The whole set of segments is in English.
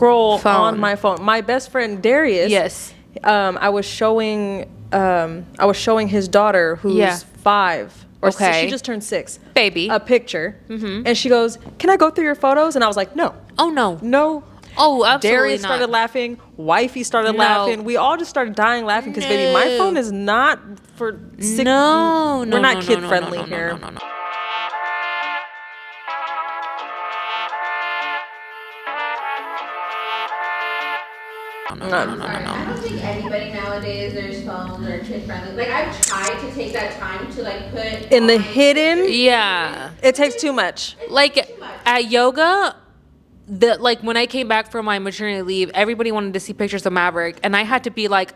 scroll on my phone. My best friend Darius. Yes. I was showing his daughter who's 5 or she just turned 6. Baby. A picture. And she goes, "Can I go through your photos?" And I was like, "No." Oh no. No. Oh, absolutely Darius not. started laughing. Wifey started laughing. We all just started dying laughing because, baby, my phone is not for sick. No, we're not kid friendly here. No. I don't think anybody nowadays, there's phones or kid friendly. Like, I've tried to take that time to like put in the hidden. Yeah. It takes too much. Like at yoga, when I came back from my maternity leave, everybody wanted to see pictures of Maverick, and I had to be like,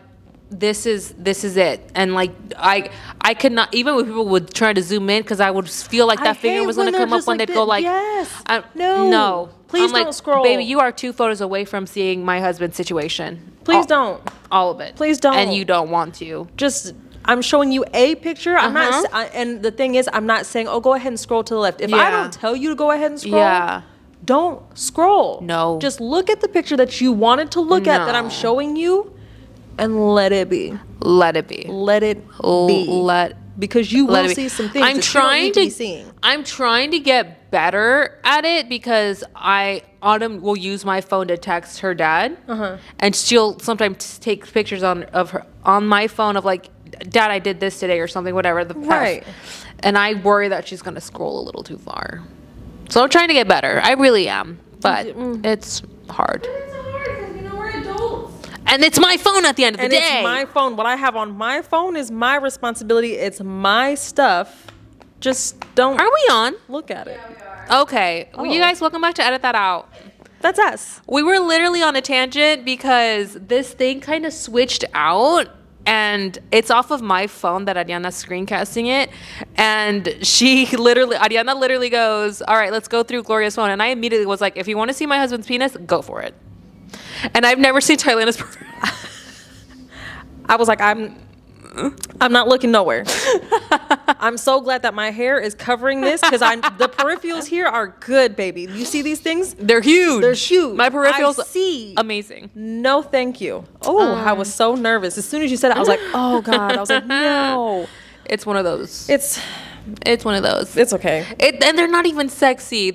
this is it. And like I could not, even when people would try to zoom in, because I would feel like that finger was going to come up when they'd go like, yes. No. Please I'm don't scroll. Baby, you are 2 photos away from seeing my husband's situation. Please don't. All of it. Please don't. And you don't want to. Just, I'm showing you a picture. I'm not, and the thing is, I'm not saying, oh, go ahead and scroll to the left. If I don't tell you to go ahead and scroll, don't scroll. No. Just look at the picture that you wanted to look at that I'm showing you, and let it be. Let it be. Let it be. Because you will see some things that you don't need to be seeing. I'm trying to get better at it because Autumn will use my phone to text her dad, and she'll sometimes take pictures of her on my phone of like, "Dad, I did this today" or something, whatever. Right. And I worry that she's gonna scroll a little too far. So I'm trying to get better. I really am, but it's hard. And it's my phone at the end of the day. And it's my phone. What I have on my phone is my responsibility. It's my stuff. Just don't. Are we on? Look at it. Yeah, we are. Okay. Well, you guys, welcome back to Edit That Out. That's us. We were literally on a tangent because this thing kind of switched out. And it's off of my phone that Ariana's screencasting it. And Ariana literally goes, "All right, let's go through Gloria's phone." And I immediately was like, if you want to see my husband's penis, go for it. And I've never seen Tylena's. I was like, I'm not looking nowhere. I'm so glad that my hair is covering this because the peripherals here are good, baby. You see these things? They're huge. They're huge. My peripherals see. Amazing. No, thank you. Oh, I was so nervous. As soon as you said it, I was like, oh God. I was like, no. It's one of those. It's one of those. It's okay. And they're not even sexy.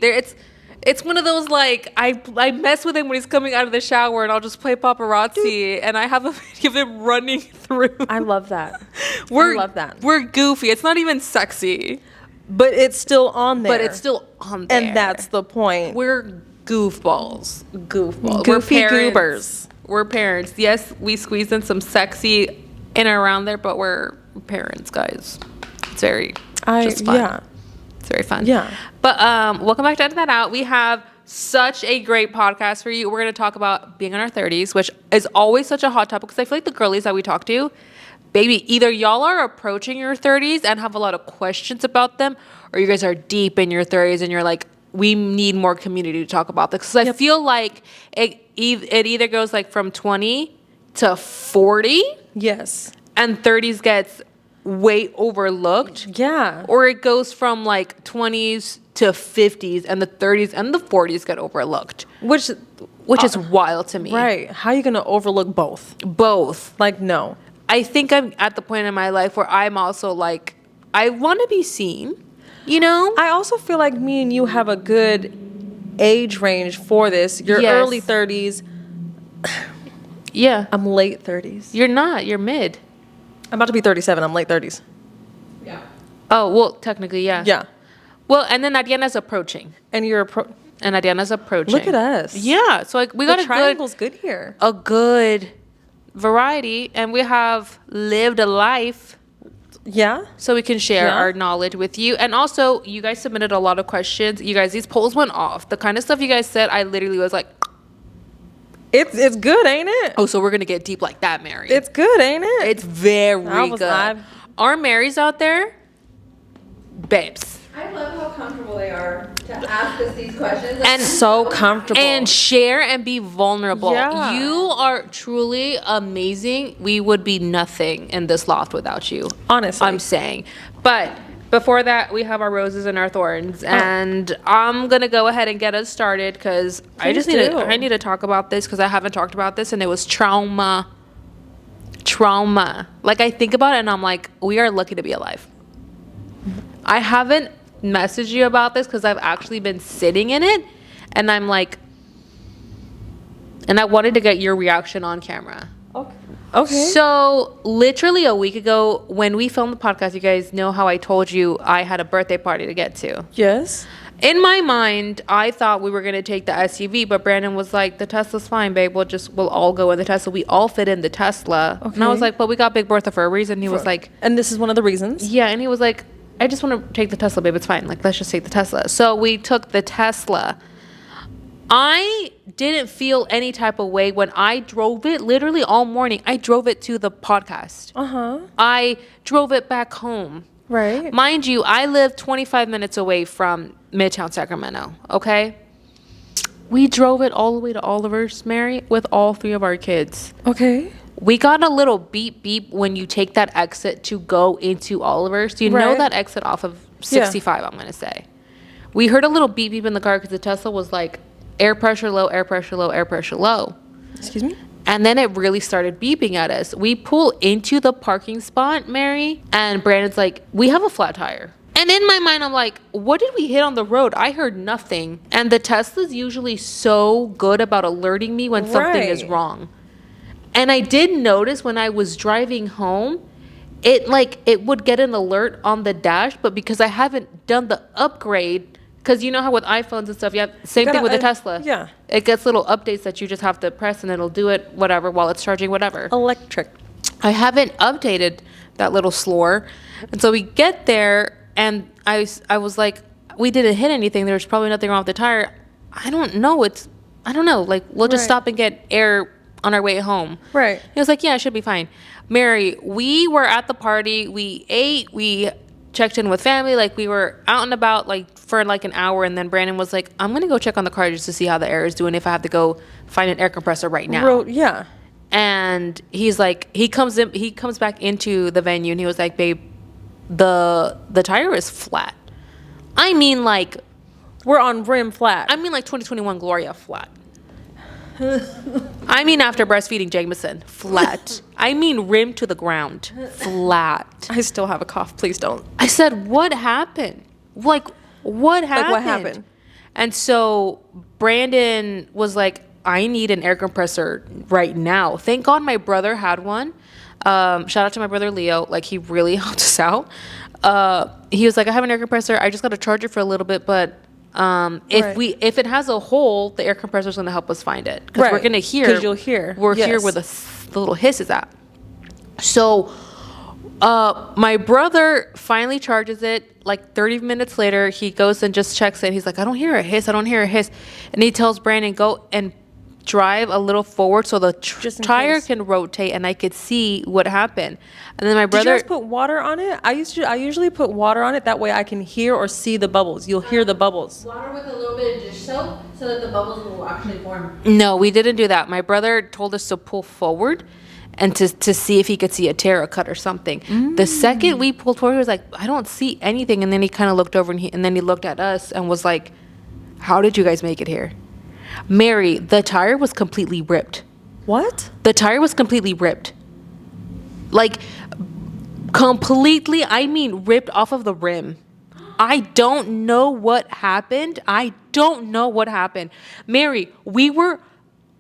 It's one of those, like, I mess with him when he's coming out of the shower, and I'll just play paparazzi, and I have a video of him running through. I love that. I love that. We're goofy. It's not even sexy. But it's still on there. And that's the point. We're goofballs. Goofy goobers. We're parents. Yes, we squeeze in some sexy in and around there, but we're parents, guys. It's very just fun. Yeah. It's very fun. Yeah. But welcome back to Edit That Out. We have such a great podcast for you. We're going to talk about being in our 30s, which is always such a hot topic because I feel like the girlies that we talk to, baby, either y'all are approaching your 30s and have a lot of questions about them, or you guys are deep in your 30s and you're like, we need more community to talk about this. Because I feel like it either goes like from 20 to 40. Yes. And 30s gets way overlooked. Yeah. Or it goes from like 20s to 50s and the 30s and the 40s get overlooked. Which is wild to me. Right. How are you going to overlook both? Both. Like, no. I think I'm at the point in my life where I'm also like, I want to be seen, you know? I also feel like me and you have a good age range for this. You're early 30s. Yeah. I'm late 30s. You're not. You're mid. I'm about to be 37. I'm late 30s. Yeah. Oh, well, technically, yeah. Yeah. Well, and then Ariana's approaching. And you're Ariana's approaching. Look at us. Yeah. So like we got the triangle's good here. A good variety, and we have lived a life. Yeah. So we can share our knowledge with you. And also, you guys submitted a lot of questions. You guys, these polls went off. The kind of stuff you guys said, I literally was like, It's good, ain't it? oh, so we're going to get deep like that, Mary. It's good, ain't it? It's very good. Our Marys out there, babes. I love how comfortable they are to ask us these questions. And so comfortable. And share and be vulnerable. Yeah. You are truly amazing. We would be nothing in this loft without you. Honestly. I'm saying. But before that, we have our roses and our thorns, and I'm gonna go ahead and get us started because I just need to talk about this because I haven't talked about this, and it was trauma. Like, I think about it and I'm like, we are lucky to be alive. I haven't messaged you about this because I've actually been sitting in it, and I'm like, and I wanted to get your reaction on camera. Okay. So literally a week ago when we filmed the podcast, you guys know how I told you I had a birthday party to get to. Yes. In my mind, I thought we were going to take the SUV, but Brandon was like, the Tesla's fine, babe. We'll all go in the Tesla. We all fit in the Tesla. Okay. And I was like, but we got Big Bertha for a reason. He was like... And this is one of the reasons? Yeah, and he was like, I just want to take the Tesla, babe. It's fine. Like, let's just take the Tesla. So we took the Tesla. I didn't feel any type of way when I drove it. Literally all morning, I drove it to the podcast. I drove it back home. Right. Mind you, I live 25 minutes away from Midtown Sacramento, okay? We drove it all the way to Oliver's, Mary, with all 3 of our kids. Okay. We got a little beep beep when you take that exit to go into Oliver's. Do you know that exit off of 65, I'm going to say? We heard a little beep beep in the car because the Tesla was like, air pressure low, air pressure low, air pressure low. Excuse me? And then it really started beeping at us. We pull into the parking spot, Mary, and Brandon's like, we have a flat tire. And in my mind, I'm like, what did we hit on the road? I heard nothing. And the Tesla's usually so good about alerting me when something is wrong. And I did notice when I was driving home, it would get an alert on the dash, but because I haven't done the upgrade, because you know how with iPhones and stuff, same thing with the Tesla. Yeah. It gets little updates that you just have to press and it'll do it, whatever, while it's charging, whatever. Electric. I haven't updated that little slore. And so we get there and I was like, we didn't hit anything. There's probably nothing wrong with the tire. I don't know. Like, we'll just stop and get air on our way home. Right. He was like, yeah, it should be fine. Mary, we were at the party. We ate. We checked in with family. Like, we were out and about like for like an hour, and then Brandon was like, I'm gonna go check on the car just to see how the air is doing, if I have to go find an air compressor right now. Yeah. And he's like, he comes back into the venue and he was like, babe, the tire is flat. I mean, like, we're on rim flat. I mean, like 2021 Gloria flat. I mean, after breastfeeding Jameson, flat. I mean, rim to the ground, flat. I still have a cough. Please don't. I said, what happened? Like, what happened? Like, what happened? And so Brandon was like, I need an air compressor right now. Thank God my brother had one. Shout out to my brother Leo. Like, he really helped us out. He was like, I have an air compressor. I just got to charge it for a little bit, but if it has a hole, the air compressor is going to help us find it, because we're going to hear. Because you'll hear. We're here where the little hiss is at. So my brother finally charges it. Like 30 minutes later, he goes and just checks it. He's like, I don't hear a hiss. I don't hear a hiss. And he tells Brandon, go and drive a little forward so the tire can rotate and I could see what happened. And then my brother... Did you guys put water on it? I usually put water on it. That way I can hear or see the bubbles. You'll hear the bubbles. Water with a little bit of dish soap so that the bubbles will actually form. No, we didn't do that. My brother told us to pull forward and to see if he could see a tear or cut or something. The second we pulled forward, he was like, I don't see anything. And then he kind of looked over and then he looked at us and was like, how did you guys make it here? Mary, the tire was completely ripped. What? The tire was completely ripped. Like, completely, I mean, ripped off of the rim. I don't know what happened. Mary,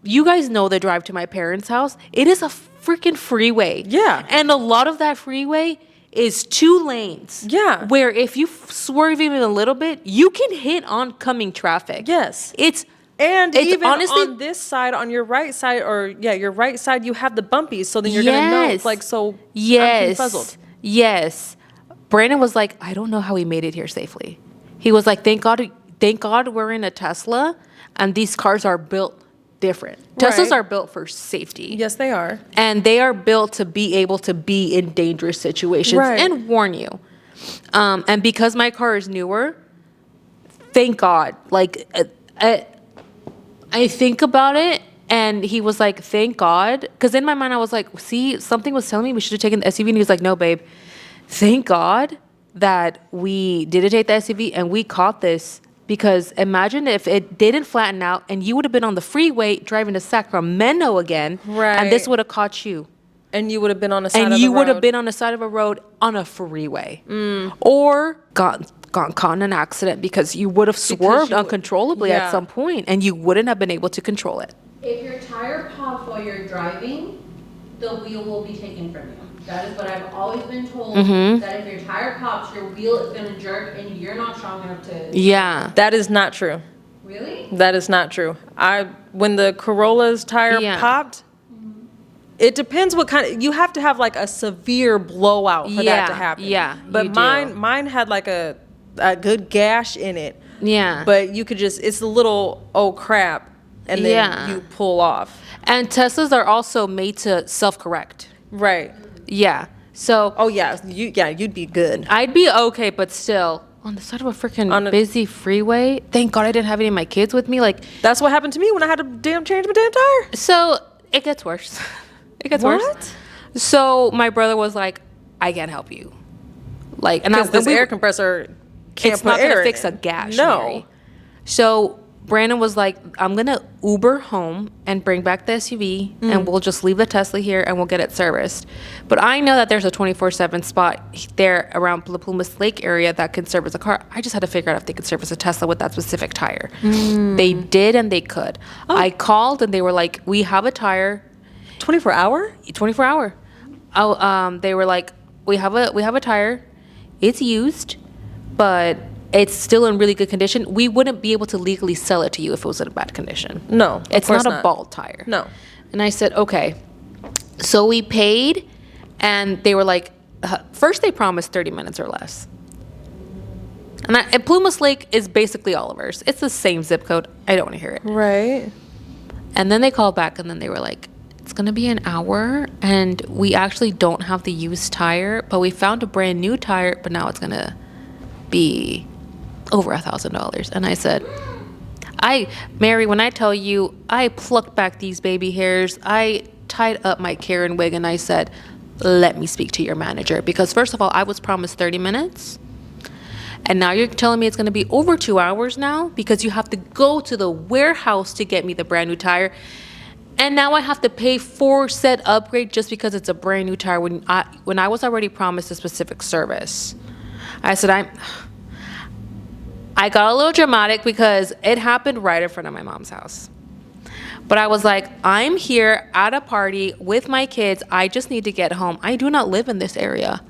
you guys know the drive to my parents' house. It is a freaking freeway. Yeah. And a lot of that freeway is 2 lanes. Yeah. Where if you swerve even a little bit, you can hit oncoming traffic. Yes. And even honestly, on this side, on your right side, your right side, you have the bumpies, so then you're gonna know. Like, so I'm confuzzled. Yes. Brandon was like, I don't know how he made it here safely. He was like, thank God we're in a Tesla, and these cars are built different. Teslas are built for safety. Yes, they are. And they are built to be able to be in dangerous situations and warn you. And because my car is newer, thank God. Like, I think about it, and he was like, thank God. Because in my mind, I was like, see, something was telling me we should have taken the SUV. And he was like, no, babe, thank God that we did take the SUV and we caught this because imagine if it didn't flatten out and you would have been on the freeway driving to Sacramento again, and this Right. would have caught you. And you would have been on the side of And the road. you would have been on the side of a road on a freeway. Or gotten caught in an accident because you would have swerved you- uncontrollably at yeah. some point and you wouldn't have been able to control it. If your tire pops while you're driving, the wheel will be taken from you. That is what I've always been told. That if your tire pops, your wheel is going to jerk and you're not strong enough to. Yeah. That is not true. Really? That is not true. When the Corolla's tire Yeah. popped, it depends what kind of, you have to have like a severe blowout for that to happen. Yeah, But you do. mine had like a good gash in it. Yeah. But you could it's a little, oh crap, and then Yeah. you pull off. And Teslas are also made to self-correct. Right. Yeah. So Oh yeah, you'd be good. I'd be okay, but still on the side of a freaking busy freeway. Thank God I didn't have any of my kids with me. Like, That's what happened to me when I had to change my damn tire. so it gets worse. It gets worse. What? So my brother was like, "I can't help you." Like, and Because this we- air compressor can't it's put not air gonna in fix it. a gash. No. Mary. So Brandon was like, "I'm gonna Uber home and bring back the SUV, and we'll just leave the Tesla here and we'll get it serviced." But I know that there's a 24/7 spot there around the Plumas Lake area that can service a car. I just had to figure out if they could service a Tesla with that specific tire. They did, and they could. I called, and they were like, "We have a tire." 24 hour? 24 hour. They were like, we have a tire. It's used, but it's still in really good condition. We wouldn't be able to legally sell it to you if it was in a bad condition. No, of It's course not a not. bald tire. No. And I said, okay. So we paid, and they were like, first they promised 30 minutes or less. And Plumas Lake is basically Oliver's. It's the same zip code. I don't want to hear it. Right. And then they called back, and then they were like, it's going to be an hour, and we actually don't have the used tire, but we found a brand new tire, but now it's going to be over $1,000. And I said, Mary, when I tell you, I plucked back these baby hairs, I tied up my Karen wig, and I said, let me speak to your manager. Because first of all, I was promised 30 minutes. And now you're telling me it's going to be over 2 hours now because you have to go to the warehouse to get me the brand new tire. And now I have to pay for said upgrade just because it's a brand new tire when I was already promised a specific service. I said, I got a little dramatic because it happened right in front of my mom's house. But I was like, I'm here at a party with my kids. I just need to get home. I do not live in this area.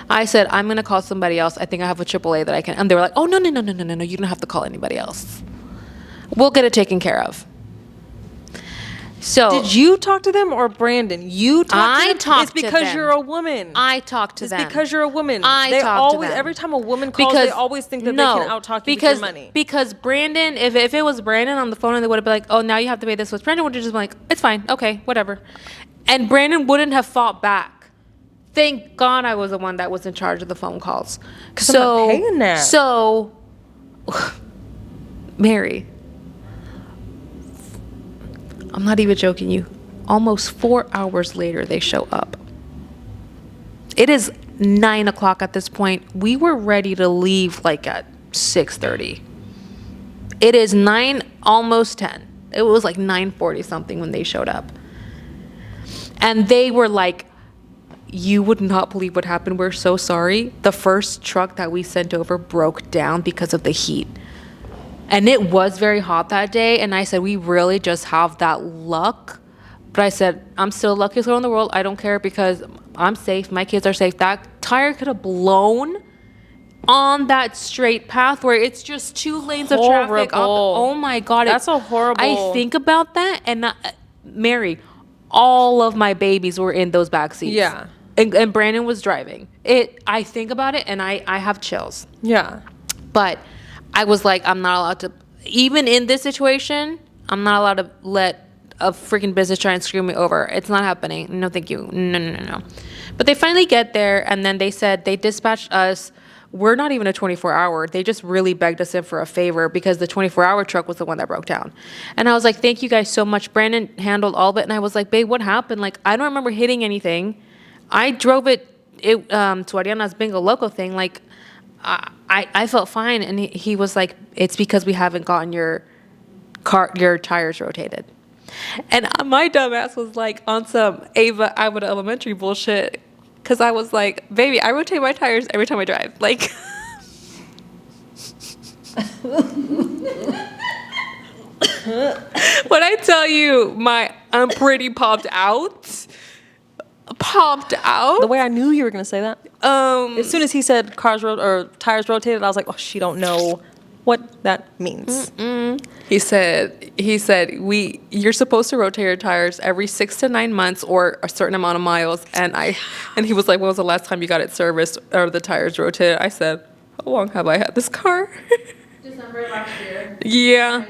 I said, I'm going to call somebody else. I think I have a AAA that I can. And they were like, oh, no. You don't have to call anybody else. We'll get it taken care of. So Did you talk to them or Brandon? You talked to I them? talked It's to because them. you're a woman. I talked to It's them. because you're a woman. I They talked to always, them. every time a woman calls, they always think that they can out-talk you with your money. Because Brandon, if it was Brandon on the phone and they would have been like, oh, now you have to pay this, Brandon would have just been like, it's fine. Okay, whatever. And Brandon wouldn't have fought back. Thank God I was the one that was in charge of the phone calls. I'm not paying that. So, Mary, I'm not even joking you. Almost 4 hours later, they show up. It is 9 o'clock at this point. We were ready to leave like at 6:30. It is 9, almost 10. It was like 9:40 something when they showed up. And they were like, you would not believe what happened. We're so sorry. The first truck that we sent over broke down because of the heat. And it was very hot that day. And I said, we really just have that luck. But I said, I'm still the luckiest girl in the world. I don't care because I'm safe. My kids are safe. That tire could have blown on that straight path where it's just 2 lanes of traffic. Horrible. Oh my God. That's a horrible. I think about that. And Mary, all of my babies were in those back seats. Yeah. And Brandon was driving. I think about it and I have chills. Yeah. But I was like, I'm not allowed to, even in this situation, I'm not allowed to let a freaking business try and screw me over. It's not happening. No, thank you. No. But they finally get there, and then they said they dispatched us. We're not even a 24-hour. They just really begged us in for a favor because the 24-hour truck was the one that broke down. And I was like, thank you guys so much. Brandon handled all of it, and I was like, babe, what happened? Like, I don't remember hitting anything. I drove it to Ariana's Bingo Loco thing, like I felt fine, and he was like, it's because we haven't gotten your tires rotated. And my dumbass was like on some Ava Abbott Elementary bullshit, because I was like, baby, I rotate my tires every time I drive. Like, when I tell you I'm pretty popped out. The way I knew you were gonna say that. As soon as he said tires rotated, I was like, oh, she don't know what that means. He said you're supposed to rotate your tires every 6 to 9 months or a certain amount of miles. And he was like, when was the last time you got it serviced or the tires rotated? I said, how long have I had this car? December last year. Yeah.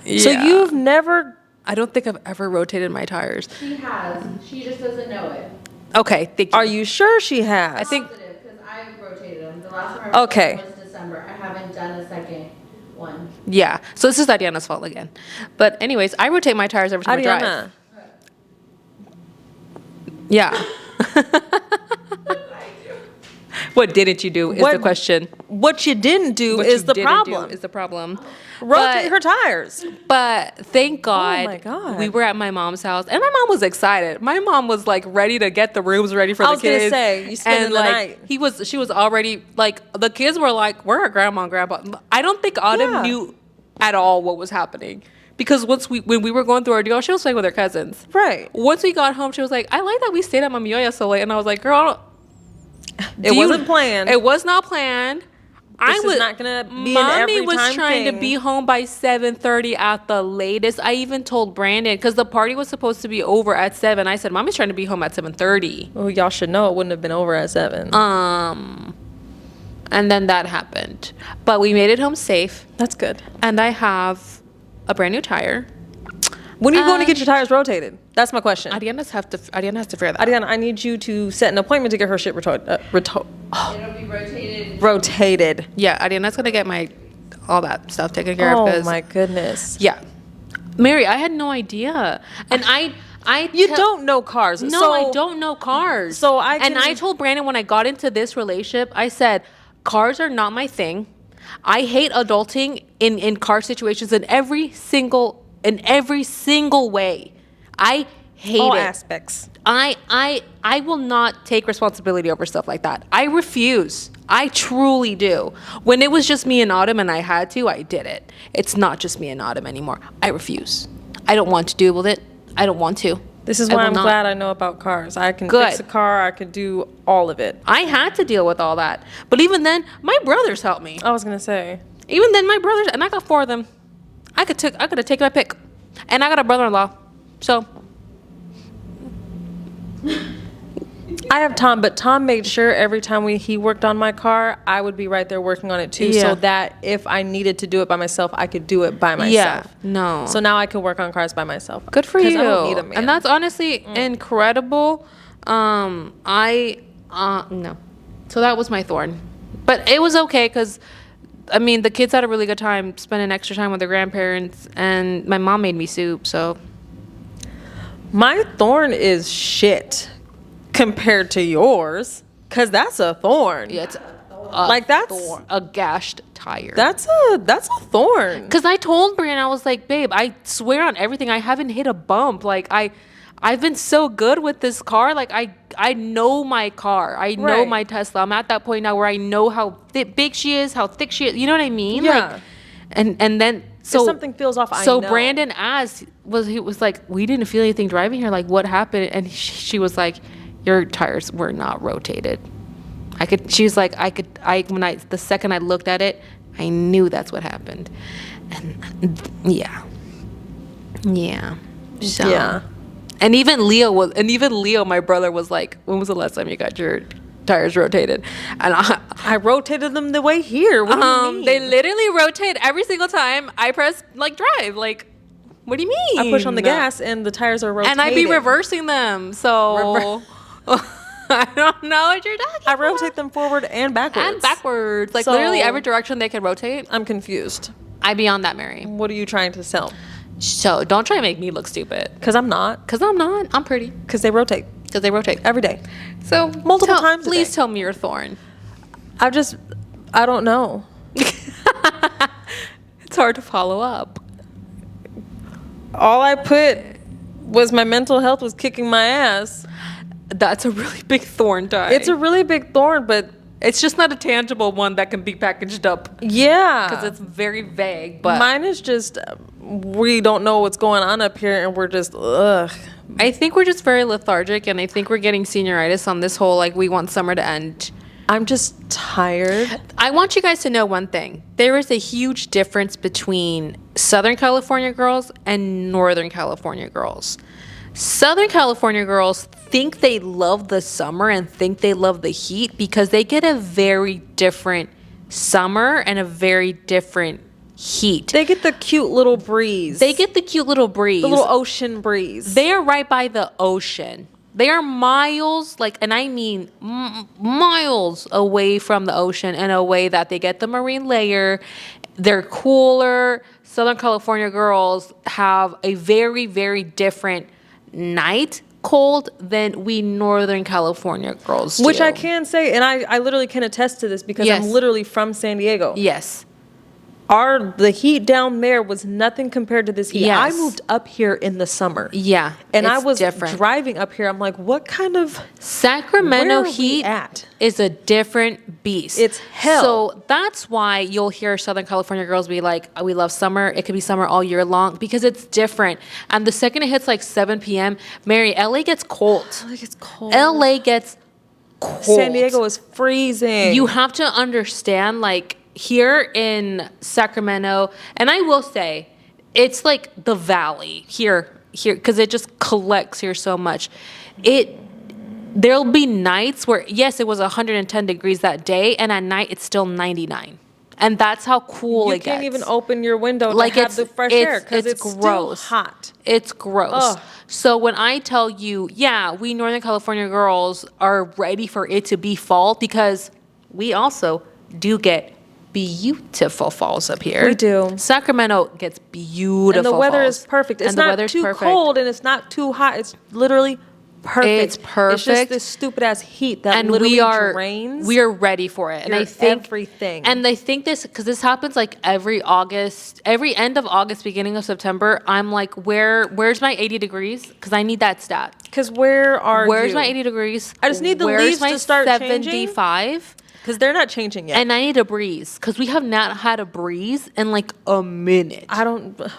19th. So you've never. I don't think I've ever rotated my tires. She has. She just doesn't know it. Okay, thank you. Are you sure she has? I think. Because I rotated them. The last time I rotated them was December. I haven't done a second one. Yeah. So this is Ariana's fault again. But anyways, I rotate my tires every time I drive. Yeah. What didn't you do is the question. What you didn't do is the problem. Rotate her tires. But thank God, oh my God, we were at my mom's house, and my mom was excited. My mom was like ready to get the rooms ready for the kids. I was gonna say, you spending the night. She was already like, the kids were like, "Where are grandma and grandpa?" I don't think Autumn knew at all what was happening. Because when we were going through our deal, she was playing with her cousins. Right. Once we got home, she was like, "I like that we stayed at Mami Yoya so late," and I was like, "Girl, it wasn't planned. It was not planned. This is not gonna be an every Mommy was time trying thing. to be home by 7:30 at the latest. I even told Brandon, because the party was supposed to be over at 7. I said, Mommy's trying to be home at 7:30. Well, y'all should know it wouldn't have been over at 7. And then that happened, but we made it home safe. That's good. And I have a brand new tire. When are you going to get your tires rotated? That's my question. Ariana has to figure that out. Ariana, I need you to set an appointment to get her shit It'll be rotated. rotated. Yeah, Ariana's gonna get all that stuff taken care of. Oh my goodness. Yeah, Mary, I had no idea, and You don't know cars. No, I don't know cars. So I told Brandon when I got into this relationship, I said, cars are not my thing. I hate adulting in car situations in every single way. I hate all it. aspects. I will not take responsibility over stuff like that. I refuse. I truly do. When it was just me and Autumn and I had to, I did it. It's not just me and Autumn anymore. I refuse. I don't want to deal with it. I don't want to. This is why I'm glad I know about cars. I can fix a car. I can do all of it. I had to deal with all that. But even then, my brothers helped me. I was going to say. Even then, my brothers, and I got 4 of them. I could have taken my pick. And I got a brother-in-law. So. I have Tom, but Tom made sure every time he worked on my car, I would be right there working on it too, so that if I needed to do it by myself, I could do it by myself. Yeah, no. So now I can work on cars by myself. Good for you. I don't need a man. And that's honestly incredible. No. So that was my thorn. But it was okay because, I mean, the kids had a really good time spending extra time with their grandparents, and my mom made me soup, so. My thorn is shit compared to yours, because that's a thorn. Yeah, it's thorn. A gashed tire. That's a thorn. Because I told Brian, I was like, babe, I swear on everything, I haven't hit a bump. Like, I've been so good with this car. Like, I know my car. I know my Tesla. I'm at that point now where I know how big she is, how thick she is. You know what I mean? Yeah. Like, and then so if something feels off, I know. So Brandon asked, he was like, we didn't feel anything driving here. Like, what happened? And she was like, your tires were not rotated. The second I looked at it, I knew that's what happened. And yeah. So. Yeah. And even Leo, my brother, was like, when was the last time you got your tires rotated? And I rotated them the way here. What do you mean? They literally rotate every single time I press like drive. Like, what do you mean? I push on the gas and the tires are rotated. And I'd be reversing them. So I don't know what you're talking about. I rotate them forward and backwards. Like, literally every direction they can rotate. I'm confused. I be on that, Mary. What are you trying to sell? So don't try to make me look stupid. Because I'm not. I'm pretty. Because they rotate. Because they rotate. every day. So Multiple times a Please day. tell me your thorn. I don't know. It's hard to follow up. All I put was my mental health was kicking my ass. That's a really big thorn, Ty. It's a really big thorn, but It's just not a tangible one that can be packaged up. yeah. Because it's very vague. But mine is just, we don't know what's going on up here and we're just, ugh. I think we're just very lethargic, and I think we're getting senioritis on this whole, like, we want summer to end. I'm just tired. I want you guys to know one thing. There is a huge difference between Southern California girls and Northern California girls. Southern California girls think they love the summer and think they love the heat because they get a very different summer and a very different heat. They get the cute little breeze. They get the cute little breeze. the little ocean breeze. They are right by the ocean. They are miles, like, and I mean miles away from the ocean in a way that they get the marine layer. They're cooler. Southern California girls have a very, very different night cold than we Northern California girls do. Which I can say, and I literally can attest to this because Yes. I'm literally from San Diego. Yes. The heat down there was nothing compared to this heat. Yes. I moved up here in the summer. Yeah. And I it's was different. driving up here. I'm like, what kind of Sacramento where are we heat at? is a different beast. It's hell. So that's why you'll hear Southern California girls be like, "Oh, we love summer. It could be summer all year long," because it's different. And the second it hits like 7 p.m., Mary, LA gets cold. Like it's cold. LA gets cold. San Diego is freezing. You have to understand, like, here in Sacramento, and I will say, it's like the valley here, because it just collects here so much. There'll be nights where, yes, it was 110 degrees that day, and at night it's still 99. And that's how cool you it gets. can't even open your window to Like, have the fresh air because it's gross. still hot. It's gross. Ugh. So when I tell you, yeah, we Northern California girls are ready for it to be fall, because we also do get beautiful falls up here. We do. Sacramento gets beautiful And the weather falls. is perfect. It's And the not weather's too perfect. cold and it's not too hot. It's literally perfect. It's perfect. It's just this stupid ass heat that And literally we are ready for it. And I your think everything. And I think this, because this happens like every end of August, beginning of September. I'm like, where's my 80 degrees? Because I need that stat. Because where's My 80 degrees? I just need the Where's leaves my to start changing? 75? Because they're not changing yet. And I need a breeze, because we have not had a breeze in like a minute.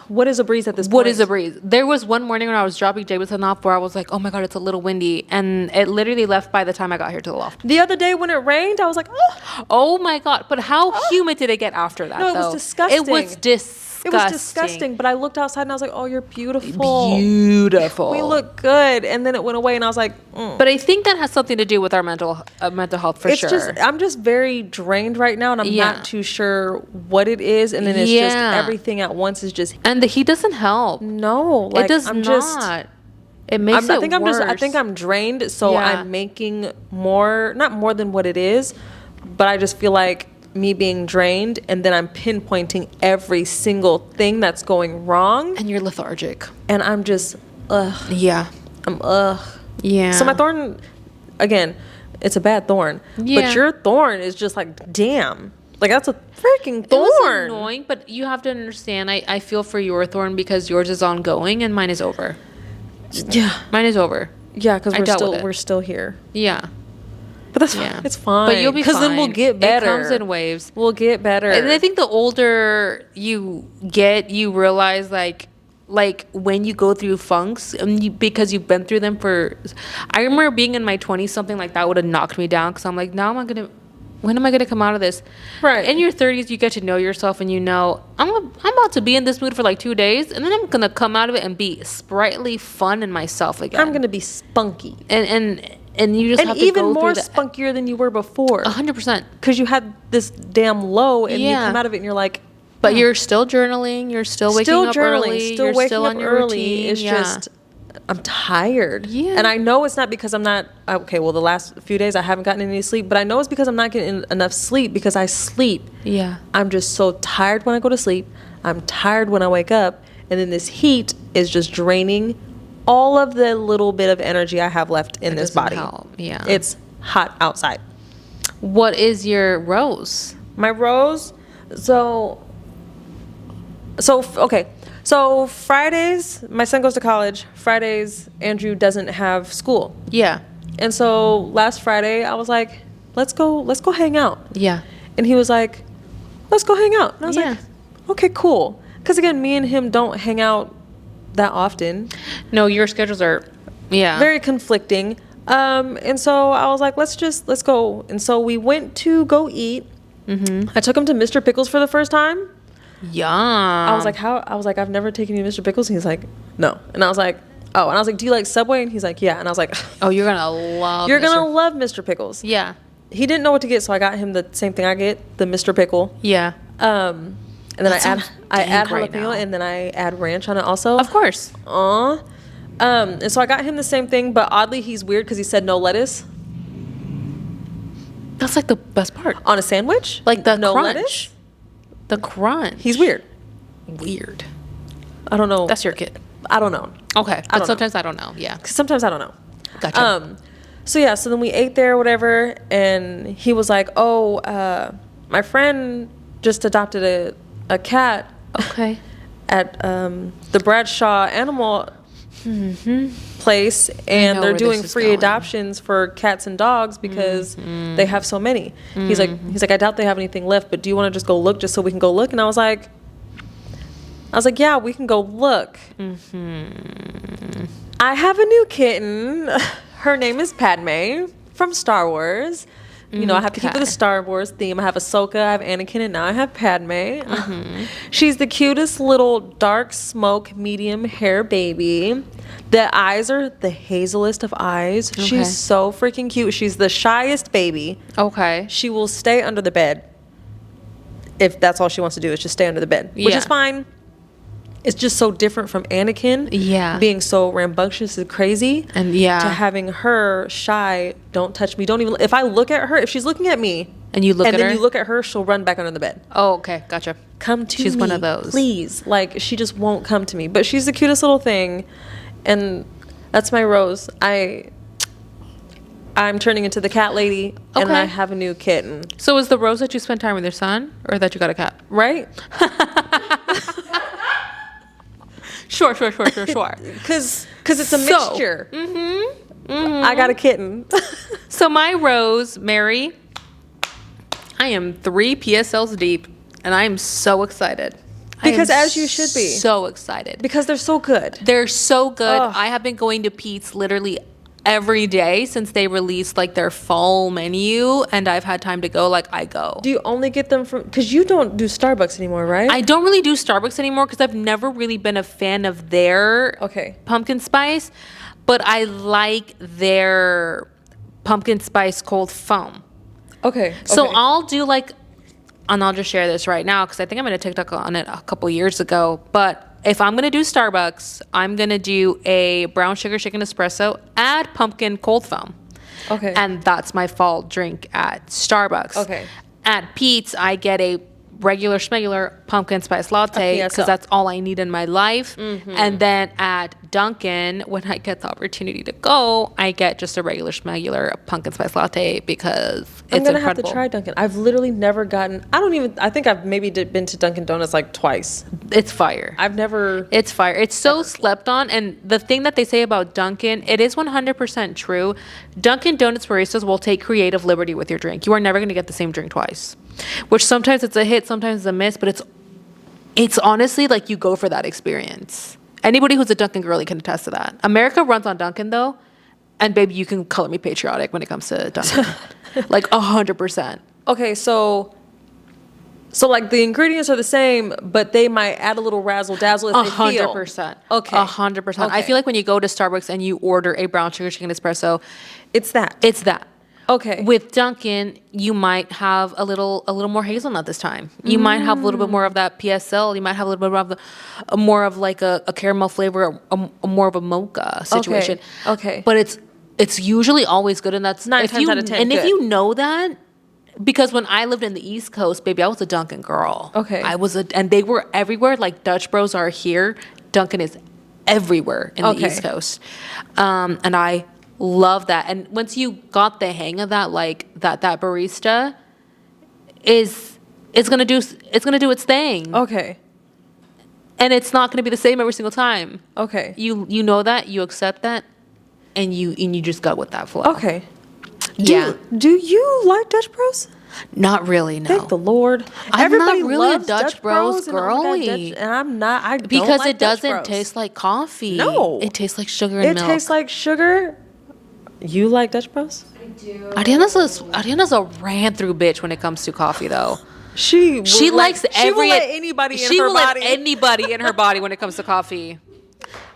What is a breeze at this point? What is a breeze? There was one morning when I was dropping Jameson off where I was like, oh my God, it's a little windy. And it literally left by the time I got here to the loft. The other day when it rained, I was like, oh. Oh my God. But how humid did it get after that? No, it was though? disgusting. It was disgusting. It was disgusting. But I looked outside and I was like, oh, you're beautiful. Beautiful. We look good. And then it went away and I was like, But I think that has something to do with our mental health for sure. I'm just very drained right now and I'm Yeah. not too sure what it is. And then it's just Yeah. everything at once is just, And the heat doesn't help. no. Like, It does I'm not. Just, It makes it worse. I think I'm drained. So Yeah. I'm making not more than what it is, but I just feel like me being drained and then I'm pinpointing every single thing that's going wrong. And you're lethargic. And I'm just, ugh. Yeah. Yeah. So my thorn, again, it's a bad thorn. Yeah. But your thorn is just like, damn. Like, that's a freaking It was thorn. annoying, but you have to understand, I feel for your thorn because yours is ongoing and mine is over. Yeah. Mine is over. Yeah, because I dealt with it. we're still here. Yeah. But that's Yeah. it's fine. But you'll be fine. Because then we'll get better. It comes in waves. We'll get better. And I think the older you get, you realize like when you go through funks, because you've been through them I remember being in my 20s, something like that would have knocked me down, because I'm like, when am I gonna come out of this? Right. In your 30s, you get to know yourself, and you know, I'm about to be in this mood for like 2 days, and then I'm gonna come out of it and be sprightly, fun, and myself again. I'm gonna be spunky. And you just have And to even go more through the spunkier than you were before. 100%. Because you had this damn low and you Yeah. come out of it and you're like, But you're still journaling. You're still waking up early. Still you're waking still up on your early. routine. It's Yeah. just, I'm tired. Yeah. And I know it's not because I'm not, okay, well, the last few days I haven't gotten any sleep, but I know it's because I'm not getting enough sleep because I sleep. Yeah. I'm just so tired when I go to sleep. I'm tired when I wake up. And then this heat is just draining all of the little bit of energy I have left in this doesn't body. help. Yeah. It's hot outside. What is your rose? My rose, okay. So Fridays, my son goes to college. Fridays, Andrew doesn't have school. Yeah. And so last Friday, I was like, let's go hang out. Yeah. And he was like, let's go hang out. And I was Yeah. like, okay, cool. Because again, me and him don't hang out that often. No, your schedules are, yeah. Very conflicting. And so I was like, let's go. And so we went to go eat. I took him to Mr. Pickles for the first time. Yum. I was like, I've never taken you to Mr. Pickles. And he's like, no. And I was like, oh. And I was like, do you like Subway? And he's like, yeah. And I was like, oh, you're going to love gonna love Mr. Pickles. Yeah. He didn't know what to get, so I got him the same thing I get, the Mr. Pickle. Yeah. And then I add right jalapeno now. and then I add ranch on it also. Of course. And so I got him the same thing, but oddly he's weird because he said no lettuce That's like the best part. on a sandwich. Like the no crunch. lettuce. The crunch. He's weird. Weird. I don't know. That's your kid. I don't know. Okay. I But don't sometimes I don't know. Yeah. 'Cause sometimes I don't know. Gotcha. So yeah, so then we ate there, whatever, and he was like, "Oh, my friend just adopted a cat Okay. at the Bradshaw Animal place, and know they're where doing this is free going. adoptions for cats and dogs because they have so many." He's like, "I doubt they have anything left, but do you want to just go look, just so we can go look?" And I was like, "Yeah, we can go look." I have a new kitten. Her name is Padme from Star Wars. You know, I have to keep with the Star Wars theme. I have Ahsoka, I have Anakin, and now I have Padme. She's the cutest little dark smoke medium hair baby. The eyes are the hazelest of eyes. Okay. She's so freaking cute. She's the shyest baby. Okay. She will stay under the bed. If that's all she wants to do is just stay under the bed, which Yeah. is fine. It's just so different from Anakin. Yeah. Being so rambunctious and crazy. And yeah. To having her shy, don't touch me, don't even, if I look at her, if she's looking at me. And you look and at then her? you look at her, she'll run back under the bed. Oh, okay. Gotcha. Come to She's me. one of those. Please. Like, she just won't come to me. But she's the cutest little thing. And that's my rose. I'm turning into the cat lady. And Okay. I have a new kitten. So is the rose that you spend time with your son, or that you got a cat? Right? Sure. Because it's a So- mixture. I got a kitten. So my rose, Mary, I am 3 PSLs deep, and I am so excited. I Because am as you should be. So excited. Because they're so good. They're so good. Ugh. I have been going to Pete's literally every day since they released like their fall menu, and I've had time to go. Like, I go. Do you only get them from, because you don't do Starbucks anymore, right? I don't really do Starbucks anymore because I've never really been a fan of their Okay. pumpkin spice, but I like their pumpkin spice cold foam. Okay. So okay. I'll do like, and I'll just share this right now because I think I made a TikTok on it a couple years ago. But if I'm gonna do Starbucks, I'm gonna do a brown sugar shaken espresso, add pumpkin cold foam. Okay. And that's my fall drink at Starbucks. Okay. At Pete's, I get a regular schmegular pumpkin spice latte PSL. because that's all I need in my life. And then at Dunkin', when I get the opportunity to go, I get just a regular schmegular pumpkin spice latte because I'm it's gonna incredible. have to try Dunkin'. I've literally never gotten. I think I've maybe been to Dunkin' Donuts like twice. It's fire. I've never. It's fire. It's so slept on. And the thing that they say about Dunkin', it is 100% true. Dunkin' Donuts baristas will take creative liberty with your drink. You are never going to get the same drink twice. Which sometimes it's a hit, sometimes it's a miss, but it's honestly like you go for that experience. Anybody who's a Dunkin' girly can attest to that. America runs on Dunkin' though. And baby, you can color me patriotic when it comes to Dunkin'. Like 100%. Okay, so like the ingredients are the same, but they might add a little razzle dazzle if they feel. 100%. Okay. 100%. I Okay. feel like when you go to Starbucks and you order a brown sugar shaken espresso, It's that. it's that. Okay. With Dunkin', you might have a little more hazelnut this time. You might have a little bit more of that PSL. You might have a little bit more of more of like a caramel flavor, a more of a mocha situation. Okay. But it's usually always good, and that's 9 if times you, out of 10 And if good. you know that, because when I lived in the East Coast, baby, I was a Dunkin' girl. Okay. And they were everywhere. Like Dutch Bros are here. Dunkin' is everywhere in the East Coast. And I love that. And once you got the hang of that, like that barista it's gonna do its thing. Okay. And it's not gonna be the same every single time. Okay. You know that, you accept that, and you just go with that flow. Okay. Yeah. Do you like Dutch Bros? Not really, no. Thank the Lord. I'm Everybody not really a loves Dutch Bros and, oh my God, girly. and I'm not. I don't Because like it doesn't Dutch Bros. taste like coffee. No. It tastes like sugar and milk. It tastes like sugar. You like Dutch Bros? I do. Ariana's a ran through bitch when it comes to coffee, though. She likes she will let anybody in her body. She will let anybody in her body when it comes to coffee.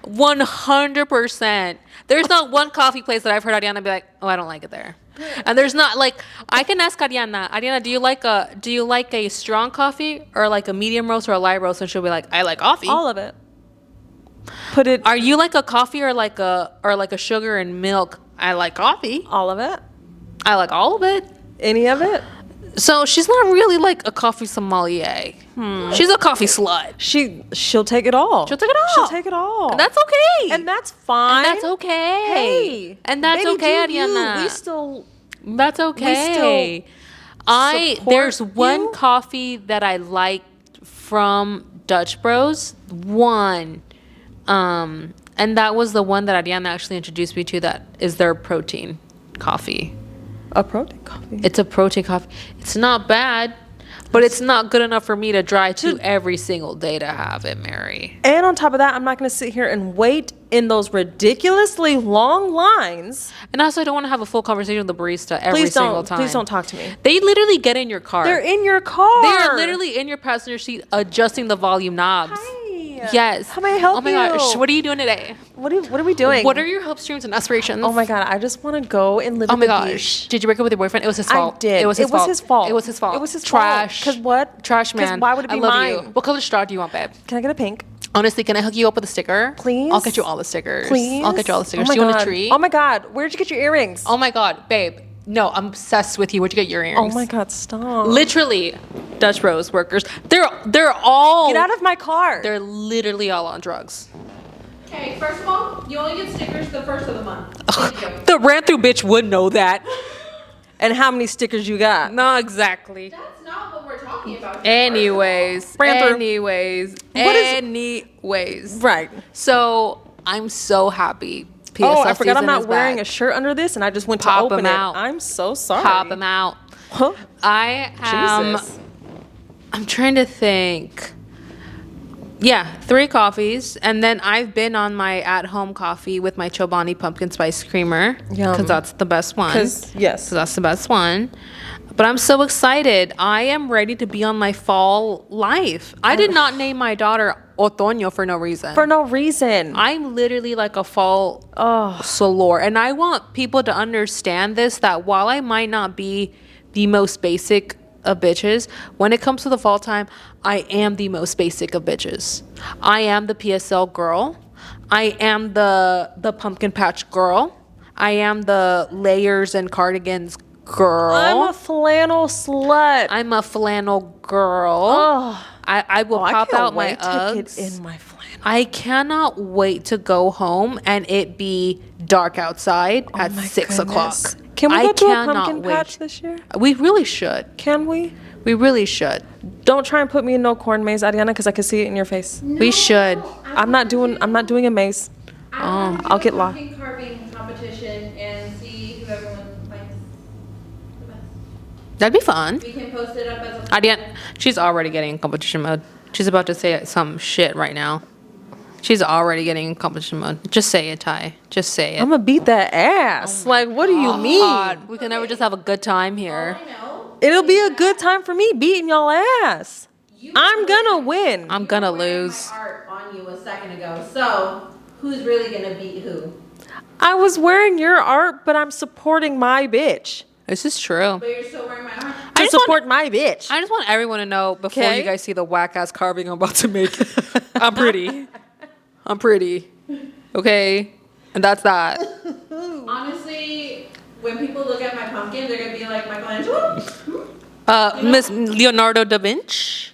100%. There's not one coffee place that I've heard Ariana be like, oh, I don't like it there. And there's not, like, I can ask Ariana, do you like a strong coffee or like a medium roast or a light roast? And she'll be like, I like coffee. All of it. Put it. Are you like a coffee or like a sugar and milk? I like coffee. All of it. I like all of it. Any of it. So she's not really like a coffee sommelier. She's a coffee slut. She'll take it all. She'll take it all. She'll take it all. And that's okay. And that's fine. And that's okay. Hey. And that's baby, okay, do you. Ariana. We still. That's okay. There's support one you? coffee that I like from Dutch Bros. One. And that was the one that Ariana actually introduced me to, that is their protein coffee. A protein coffee. It's a protein coffee. It's not bad, but it's not good enough for me to drive to every single day to have it, Mary. And on top of that, I'm not going to sit here and wait in those ridiculously long lines. And also, I don't want to have a full conversation with the barista every single time. Please don't talk to me. They literally get in your car. They're in your car. They are literally in your passenger seat adjusting the volume knobs. Hi. Yes. How may I help you? Oh my gosh. What are you doing today? What are we doing? What are your hopes, dreams, and aspirations? Oh my God. I just want to go and live Oh at my the gosh. beach. Did you break up with your boyfriend? It was his fault. I did. It was his fault. It was his fault. It was his fault. It was his Trash. fault. Because what? Trash man. 'Cause why would it be I love mine? you. What color straw do you want, babe? Can I get a pink? Honestly, can I hook you up with a sticker? Please? I'll get you all the stickers. Please? I'll get you all the stickers. Oh my Do you want God. a tree? Oh my God. Where'd you get your earrings? Oh my God, babe. No, I'm obsessed with you. Where'd you get your earrings? Oh my God. Stop. Literally, Dutch Bros workers. They're all. Get out of my car. They're literally all on drugs. Okay, first of all, you only get stickers the first of the month. Thank you. The ran through bitch would know that. And how many stickers you got? Not exactly. That's not what we're talking about. Anyways. Ran through. Anyways. Right. So I'm so happy. Oh, I forgot I'm not wearing a shirt under this, and I just went to Pop open 'em it. out. I'm so sorry. Pop them out. Huh? I am. Jesus. I'm trying to think. Yeah, 3 coffees, and then I've been on my at-home coffee with my Chobani pumpkin spice creamer Yum. because that's the best one. Yes. So that's the best one. But I'm so excited. I am ready to be on my fall life. I did not name my daughter Otoño for no reason. For no reason. I'm literally like a fall solor. And I want people to understand this, that while I might not be the most basic of bitches, when it comes to the fall time, I am the most basic of bitches. I am the PSL girl. I am the pumpkin patch girl. I am the layers and cardigans girl. I'm a flannel slut. I'm a flannel girl. Oh. I will pop out my Uggs. To get in my flannel. I cannot wait to go home and it be dark outside at my 6 goodness. o'clock. Can we I go to a cannot pumpkin wait. patch this year? We really should. Can we? We really should. Don't try and put me in no corn maze, Ariana, because I can see it in your face. We should. I'm not doing a maze. I'll get lost. Pumpkin carving competition and see who everyone likes the best. That'd be fun. We can post it up as a. Adiana, she's already getting in competition mode. She's about to say some shit right now. She's already getting in competition mode. Just say it, Ty. Just say it. I'm gonna beat that ass. Like, what do you mean? God, we can never just have a good time here. I know. It'll be a good time for me beating y'all ass. I'm gonna win. I'm gonna Wearing lose. my art on you a second ago. So who's really gonna beat who? I was wearing your art, but I'm supporting my bitch. This is true. But you're still wearing my art. To just support my bitch. I just want everyone to know before Okay. you guys see the whack ass carving I'm about to make. I'm pretty. I'm pretty. Okay? And that's that. Honestly, when people look at my pumpkin, they're gonna be like Michelangelo. Miss Leonardo da Vinci.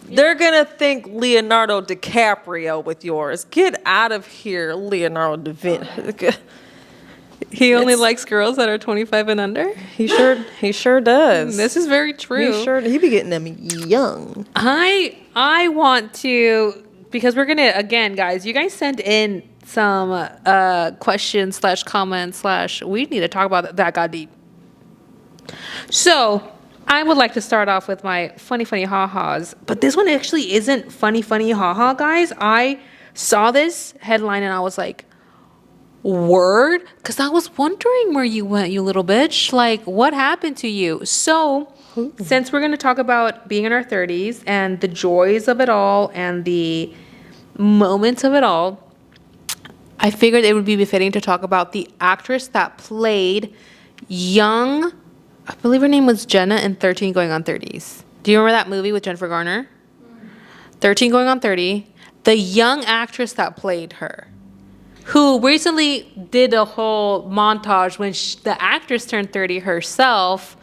They're gonna think Leonardo DiCaprio with yours. Get out of here, Leonardo da Vinci. He only likes girls that are 25 and under. He sure does. This is very true. He be getting them young. I want to, because we're gonna, again, guys, you guys sent in some questions / comments / we need to talk about that got deep. So I would like to start off with my funny ha-has, but this one actually isn't funny ha-ha, guys. I saw this headline and I was like, word? Because I was wondering where you went, you little bitch. Like, what happened to you? So, since we're going to talk about being in our 30s and the joys of it all and the moments of it all, I figured it would be befitting to talk about the actress that played young, I believe her name was Jenna in 13 Going on 30s. Do you remember that movie with Jennifer Garner? 13 Going on 30. The young actress that played her, who recently did a whole montage when the actress turned 30 herself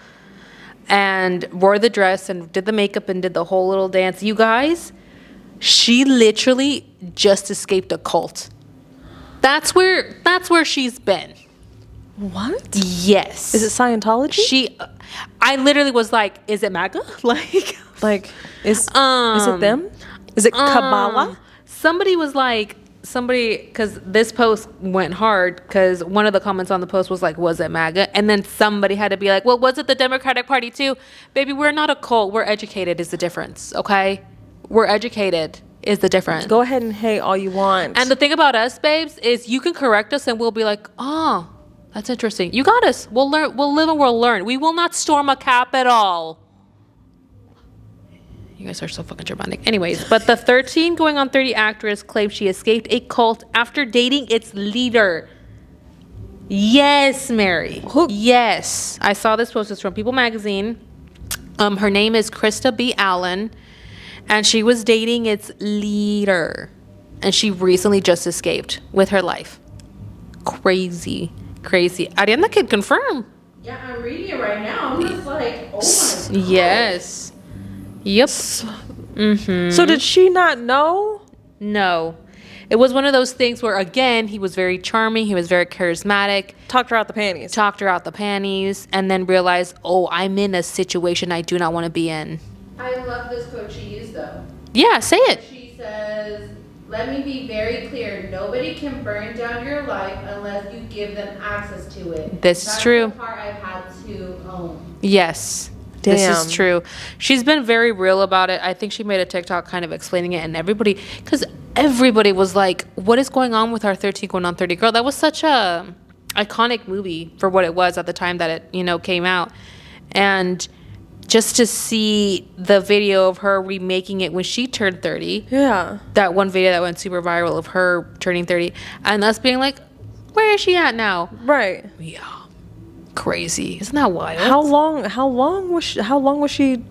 and wore the dress and did the makeup and did the whole little dance. You guys, she literally just escaped a cult. That's where she's been. What? Yes. Is it Scientology? I literally was like, is it MAGA? Like, is it them? Is it Kabbalah? Somebody was like, because this post went hard because one of the comments on the post was like, was it MAGA? And then somebody had to be like, well, was it the Democratic Party too? Baby, we're not a cult. We're educated is the difference, okay? We're educated is the difference. Go ahead and hate all you want. And the thing about us, babes, is you can correct us and we'll be like, oh, that's interesting. You got us. We'll learn. We'll live and we'll learn. We will not storm a Capitol. You guys are so fucking dramatic. Anyways, but the 13 Going on 30 actress claims she escaped a cult after dating its leader. Yes, Mary. Yes. I saw this post. It's from People Magazine. Her name is Krista B. Allen, and she was dating its leader. And she recently just escaped with her life. Crazy. Ariana can confirm. Yeah, I'm reading it right now. I'm just like, oh my God. Yes. Yep. Mm-hmm. So did she not know? No. It was one of those things where, again, he was very charming. He was very charismatic. Talked her out the panties. And then realized, oh, I'm in a situation I do not want to be in. I love this quote she used, though. Yeah, say it. She says, let me be very clear. Nobody can burn down your life unless you give them access to it. This is true. That's the part I've had to own. Yes. Damn. This is true. She's been very real about it. I think she made a TikTok kind of explaining it, and everybody was like, what is going on with our 13 Going on 30 girl? That was such a iconic movie for what it was at the time that it, came out. And just to see the video of her remaking it when she turned 30. Yeah. That one video that went super viral of her turning 30 and us being like, where is she at now? Right. Yeah. Crazy. Isn't that wild? How long was she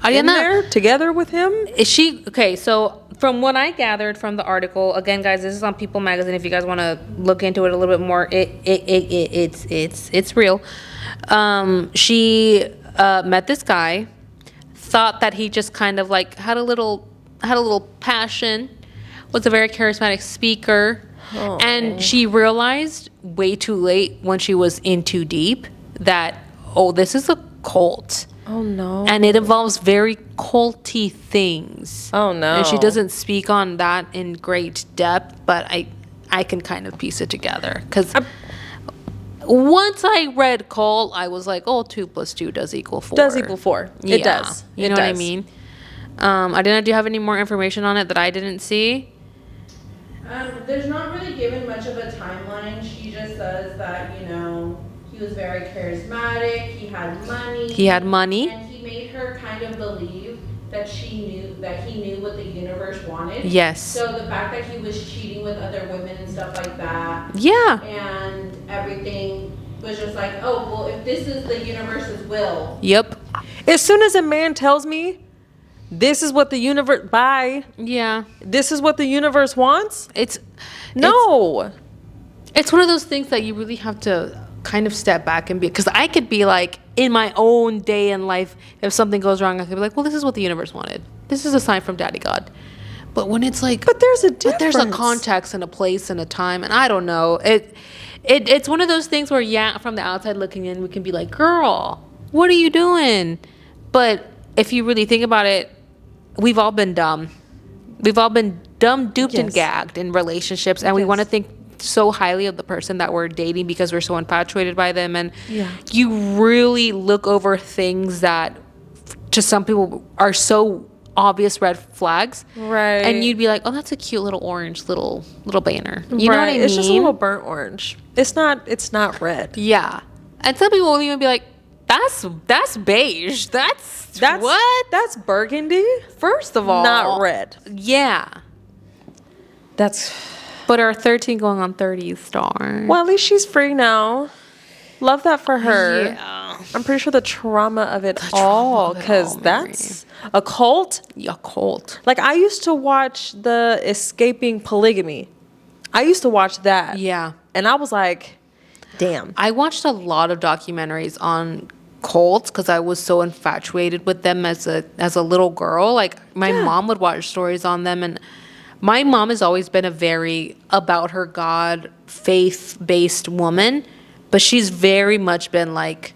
in there together with him? Is she okay? So from what I gathered from the article, again, guys, this is on People Magazine. If you guys want to look into it a little bit more, it's real. She met this guy, thought that he just kind of like had a little passion, was a very charismatic speaker. Oh. And she realized way too late when she was in too deep that, oh, this is a cult. Oh, no. And it involves very culty things. Oh, no. And she doesn't speak on that in great depth, but I can kind of piece it together. Because once I read cult, I was like, oh, 2 + 2 does equal 4. Does equal 4. Yeah. It does. You know what I mean? Adina, do you have any more information on it that I didn't see? There's not really given much of a timeline. She just says that, he was very charismatic, he had money. And he made her kind of believe that he knew what the universe wanted. Yes. So the fact that he was cheating with other women and stuff like that. Yeah. And everything was just like, oh, well, if this is the universe's will. Yep. As soon as a man tells me, this is what the universe Yeah. This is what the universe wants. It's one of those things that you really have to kind of step back and be, because I could be like, in my own day in life, if something goes wrong, I could be like, well, this is what the universe wanted. This is a sign from Daddy God. But when it's like, but there's a difference. But there's a context and a place and a time, and I don't know. It's one of those things where, yeah, from the outside looking in, we can be like, girl, what are you doing? But if you really think about it, we've all been dumb. We've all been dumb, duped, and gagged in relationships, and we want to think so highly of the person that we're dating because we're so infatuated by them, and you really look over things that to some people are so obvious red flags, right? And you'd be like, oh, that's a cute little orange little banner, you know what I mean? It's just a little burnt orange. It's not red. Yeah. And some people will even be like, that's beige, that's what, that's burgundy, first of all, not red. Yeah, that's but our 13 going on 30 star. Well, at least she's free now. Love that for her. Yeah. I'm pretty sure the trauma of it all, because that's a cult. A cult. Like, I used to watch the Escaping Polygamy. I used to watch that. Yeah. And I was like, damn. I watched a lot of documentaries on cults because I was so infatuated with them as a little girl. Like, my mom would watch stories on them, and my mom has always been a very about her God, faith-based woman. But she's very much been like,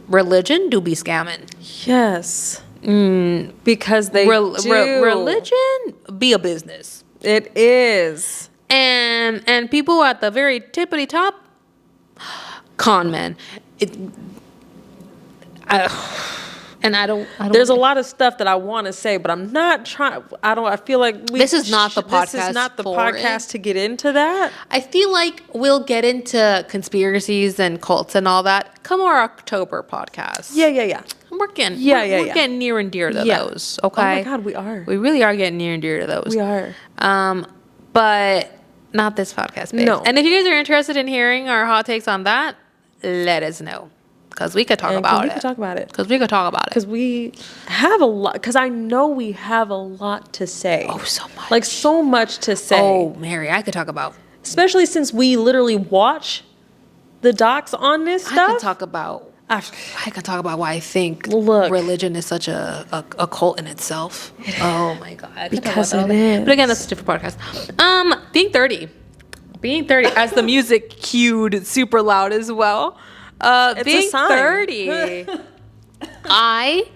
religion do be scamming. Yes. Because they do. Religion be a business. It is. And people at the very tippity top, con men. And I don't. There's a lot of stuff that I want to say, but I'm not trying. I feel like this is not the podcast. This is not the podcast to get into that. I feel like we'll get into conspiracies and cults and all that come our October podcast. Yeah. We're getting getting near and dear to those. Okay. Oh my God, we are. We really are getting near and dear to those. We are. But not this podcast, babe. No. And if you guys are interested in hearing our hot takes on that, let us know. Because we could talk about it. Because we could talk about it. Because we have a lot. Because I know we have a lot to say. Oh, so much. Like, so much to say. Oh, Mary, I could talk about. Especially since we literally watch the docs on this stuff. I could talk about why I think religion is such a cult in itself. Oh, my God. Because it is. But again, that's a different podcast. Being 30. As the music cued super loud as well. It's being a sign. 30. I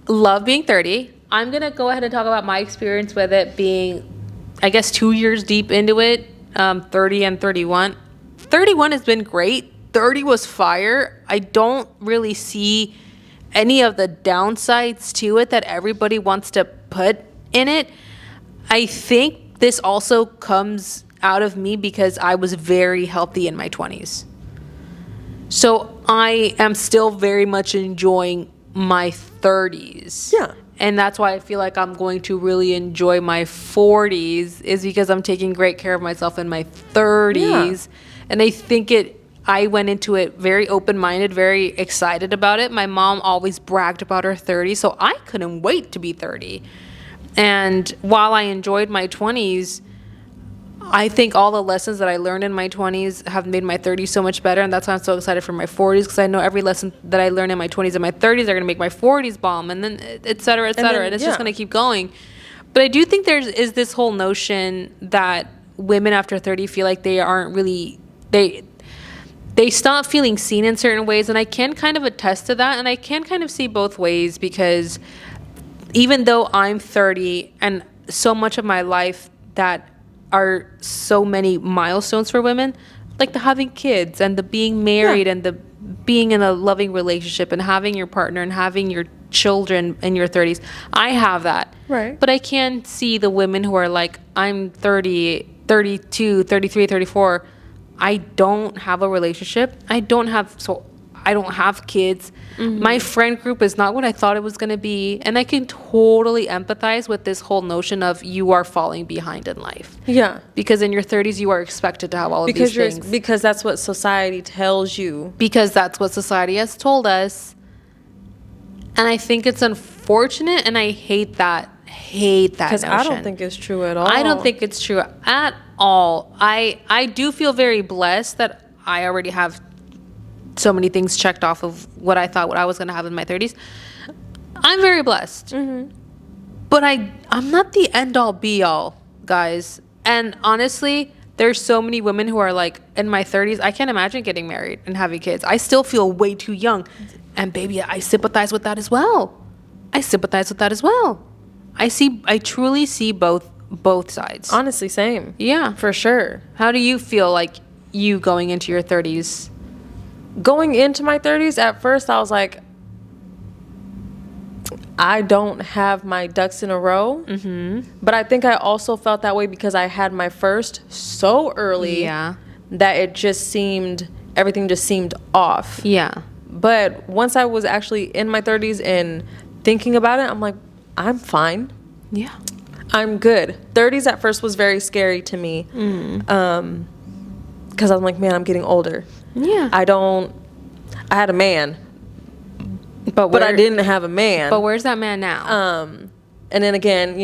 love being 30. I'm going to go ahead and talk about my experience with it being, I guess, 2 years deep into it, 30 and 31. 31 has been great. 30 was fire. I don't really see any of the downsides to it that everybody wants to put in it. I think this also comes out of me because I was very healthy in my 20s. So I am still very much enjoying my 30s. Yeah. And that's why I feel like I'm going to really enjoy my 40s, is because I'm taking great care of myself in my 30s. Yeah. And I think I went into it very open-minded, very excited about it. My mom always bragged about her 30s, so I couldn't wait to be 30. And while I enjoyed my 20s, I think all the lessons that I learned in my 20s have made my 30s so much better, and that's why I'm so excited for my 40s, because I know every lesson that I learned in my 20s and my 30s are going to make my 40s bomb, and then et cetera, and it's just going to keep going. But I do think is this whole notion that women after 30 feel like they aren't really, they stop feeling seen in certain ways, and I can kind of attest to that, and I can kind of see both ways, because even though I'm 30 and so much of my life that are so many milestones for women, like the having kids and the being married and the being in a loving relationship and having your partner and having your children in your 30s. I have that. Right. But I can see the women who are like, I'm 30, 32, 33, 34. I don't have a relationship. I don't have kids. Mm-hmm. My friend group is not what I thought it was going to be. And I can totally empathize with this whole notion of you are falling behind in life. Yeah. Because in your 30s, you are expected to have all of these things. Because that's what society tells you. Because that's what society has told us. And I think it's unfortunate, and I hate that notion. Because I don't think it's true at all. I don't think it's true at all. I do feel very blessed that I already have so many things checked off of what I thought what I was going to have in my 30s. I'm very blessed. But I'm not the end all be all, guys. And honestly, there's so many women who are like in my 30s. I can't imagine getting married and having kids. I still feel way too young. And baby, I sympathize with that as well. I truly see both sides. Honestly, same. Yeah. For sure. How do you feel like you going into your 30s? Going into my 30s, at first I was like, I don't have my ducks in a row. But I think I also felt that way because I had my first so early that everything just seemed off. Yeah. But once I was actually in my 30s and thinking about it, I'm like, I'm fine. Yeah. I'm good. 30s at first was very scary to me. Because I'm like, man, I'm getting older. Yeah. I had a man. But I didn't have a man. But where's that man now? And then again,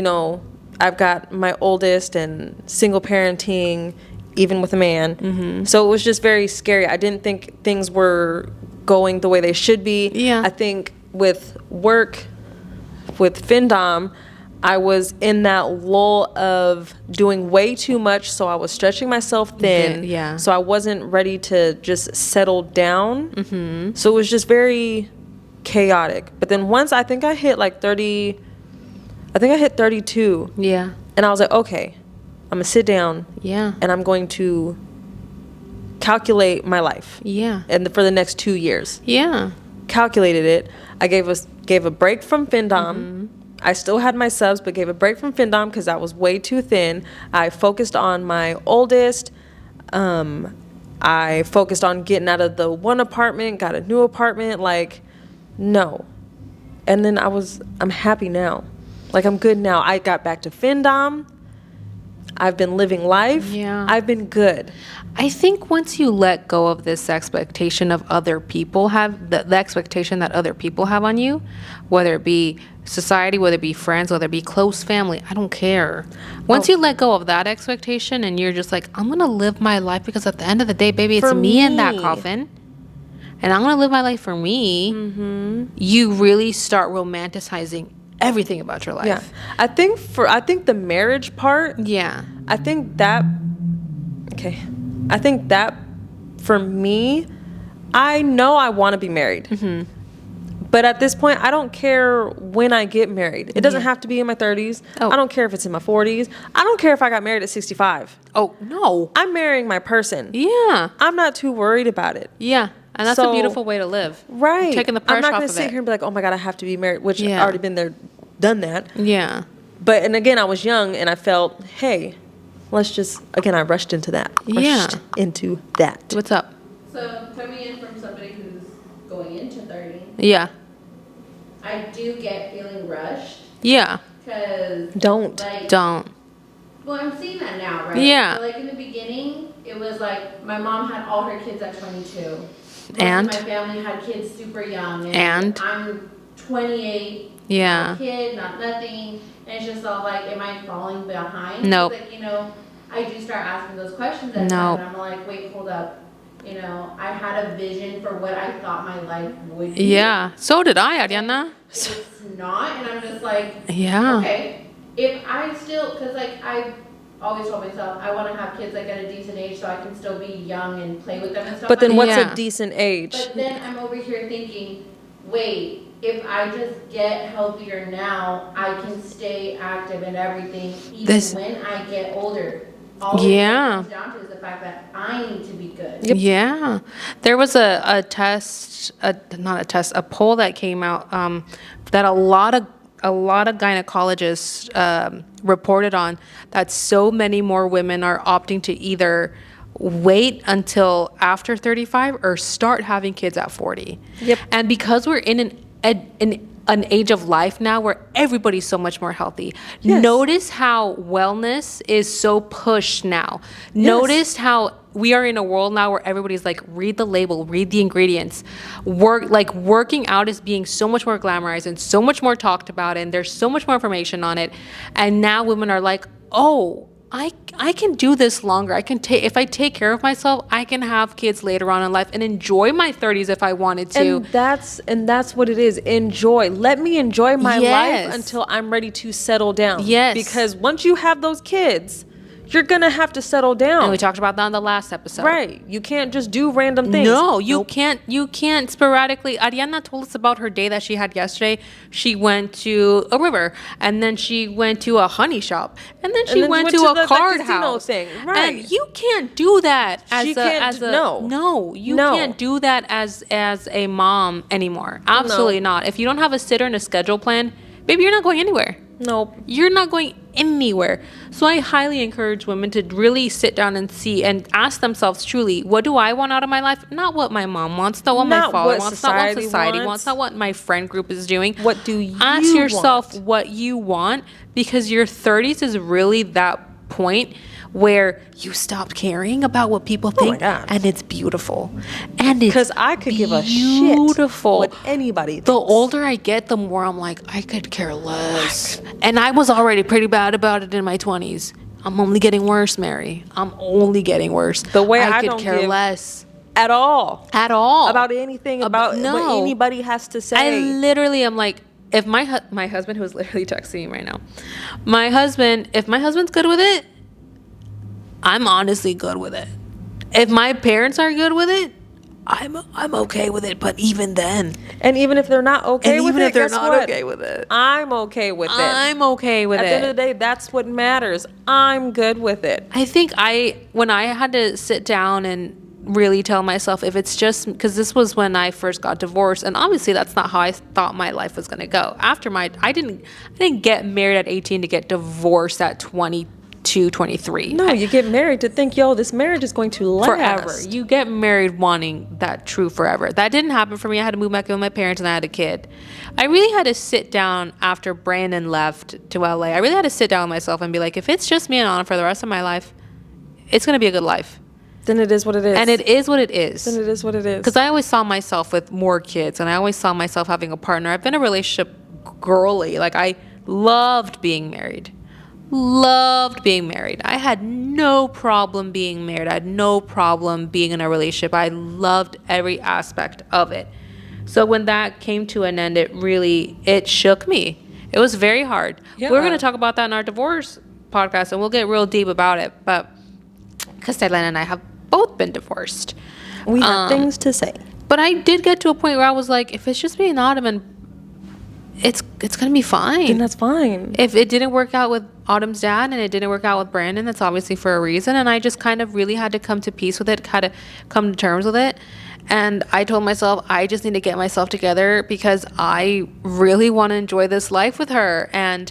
I've got my oldest and single parenting, even with a man. So it was just very scary. I didn't think things were going the way they should be. Yeah. I think with work, with FinDom, I was in that lull of doing way too much, so I was stretching myself thin. Yeah. So I wasn't ready to just settle down. So it was just very chaotic. But then once I think I hit like 30, I think I hit 32. Yeah. And I was like, okay, I'm gonna sit down. Yeah. And I'm going to calculate my life. Yeah. And for the next 2 years. Yeah. Calculated it. I gave a break from FinDom. I still had my subs, but gave a break from FinDom because I was way too thin. I focused on my oldest. I focused on getting out of the one apartment, got a new apartment. Like, no. And then I'm happy now. Like, I'm good now. I got back to FinDom. I've been living life. Yeah. I've been good. I think once you let go of this expectation of other people the expectation that other people have on you, whether it be society, whether it be friends, whether it be close family, I don't care. Once you let go of that expectation and you're just like, I'm going to live my life because at the end of the day, baby, it's me in that coffin. And I'm going to live my life for me. You really start romanticizing everything about your life. Yeah. I think the marriage part. Yeah. I think that for me, I know I want to be married. But at this point, I don't care when I get married. It doesn't have to be in my 30s. I don't care if it's in my 40s. I don't care if I got married at 65. Oh, no. I'm marrying my person. Yeah. I'm not too worried about it. Yeah. And that's a beautiful way to live. Right. You're taking the pressure off of it. I'm not going to sit here and be like, oh my God, I have to be married, which I've already been there, done that. Yeah. But, and again, I was young and I felt, hey, let's just, again, I rushed into that. What's up? So coming in from somebody who's going into 30, Yeah. I do get feeling rushed. Yeah. Because Don't. Well, I'm seeing that now, right? Yeah. So, like in the beginning, it was like my mom had all her kids at 22. And my family had kids super young. And I'm 28. Yeah. Not a kid, not nothing. And it's just all like, am I falling behind? Nope. Like, I do start asking those questions at times, and I'm like, wait, hold up. I had a vision for what I thought my life would be. Yeah. So did I, Ariana. It's not, and I'm just like, yeah. Okay, if I still, because like I always told myself I want to have kids like at a decent age so I can still be young and play with them and stuff. But then like what's Yeah. a decent age? But then I'm over here thinking, wait, if I just get healthier now, I can stay active and everything even when I get older. All it comes down to is the fact that I need to be good. Yep. Yeah. There was a poll that came out that a lot of gynecologists reported on, that so many more women are opting to either wait until after 35 or start having kids at 40. Yep. And because we're in an age of life now where everybody's so much more healthy. Yes. Notice how wellness is so pushed now. Yes. Notice how we are in a world now where everybody's like, read the label, read the ingredients. Working out is being so much more glamorized and so much more talked about, and there's so much more information on it. And now women are like, oh, I can do this longer. If I take care of myself, I can have kids later on in life and enjoy my 30s if I wanted to. And that's what it is. Enjoy. Let me enjoy my life until I'm ready to settle down. Yes. Because once you have those kids, you're going to have to settle down. And we talked about that in the last episode. Right. You can't just do random things. No, you can't sporadically. Ariana told us about her day that she had yesterday. She went to a river, and then she went to a honey shop, and then she went to a card house thing. Right. And you can't do that you can't do that as a mom anymore. Absolutely not. If you don't have a sitter and a schedule plan, baby, you're not going anywhere. Nope. You're not going anywhere. So I highly encourage women to really sit down and see and ask themselves truly, what do I want out of my life? Not what my mom wants, not what my father wants, not what society wants, not what my friend group is doing. What do you ask yourself what you want, because your 30s is really that point where you stopped caring about what people think, and it's beautiful. And it's because I could give a shit what anybody thinks. The older I get, the more I'm like, I could care less. And I was already pretty bad about it in my 20s. I'm only getting worse, Mary. I'm only getting worse. The way I could don't care less. At all. About anything, about what anybody has to say. I literally am like, if my husband, who's literally texting me right now, if my husband's good with it, I'm honestly good with it. If my parents are good with it, I'm okay with it. But even then, and even if they're not okay with it, okay with it, I'm okay with it. I'm okay with it. At the end of the day, that's what matters. I'm good with it. I think when I had to sit down and really tell myself, if it's just because this was when I first got divorced, and obviously that's not how I thought my life was going to go. I didn't get married at 18 to get divorced at 22, 23. No, you get married to think, this marriage is going to last forever. You get married wanting that true forever. That didn't happen for me. I had to move back in with my parents, and I had a kid. I really had to sit down after Brandon left to LA. I really had to sit down with myself and be like, if it's just me and Anna for the rest of my life, it's going to be a good life. Then it is what it is. And it is what it is. Then it is what it is. Because I always saw myself with more kids, and I always saw myself having a partner. I've been in a relationship girly. Like, I loved being married. I had no problem being married. I had no problem being in a relationship. I loved every aspect of it. So when that came to an end, it shook me. It was very hard. Yeah. We're going to talk about that in our divorce podcast, and we'll get real deep about it. But because Thailand and I have both been divorced. We have things to say. But I did get to a point where I was like, if it's just me and Autumn, and it's gonna be fine. Then that's fine. If it didn't work out with Autumn's dad and it didn't work out with Brandon, that's obviously for a reason. And I just kind of really had to come to peace with it, had to come to terms with it. And I told myself, I just need to get myself together because I really want to enjoy this life with her. And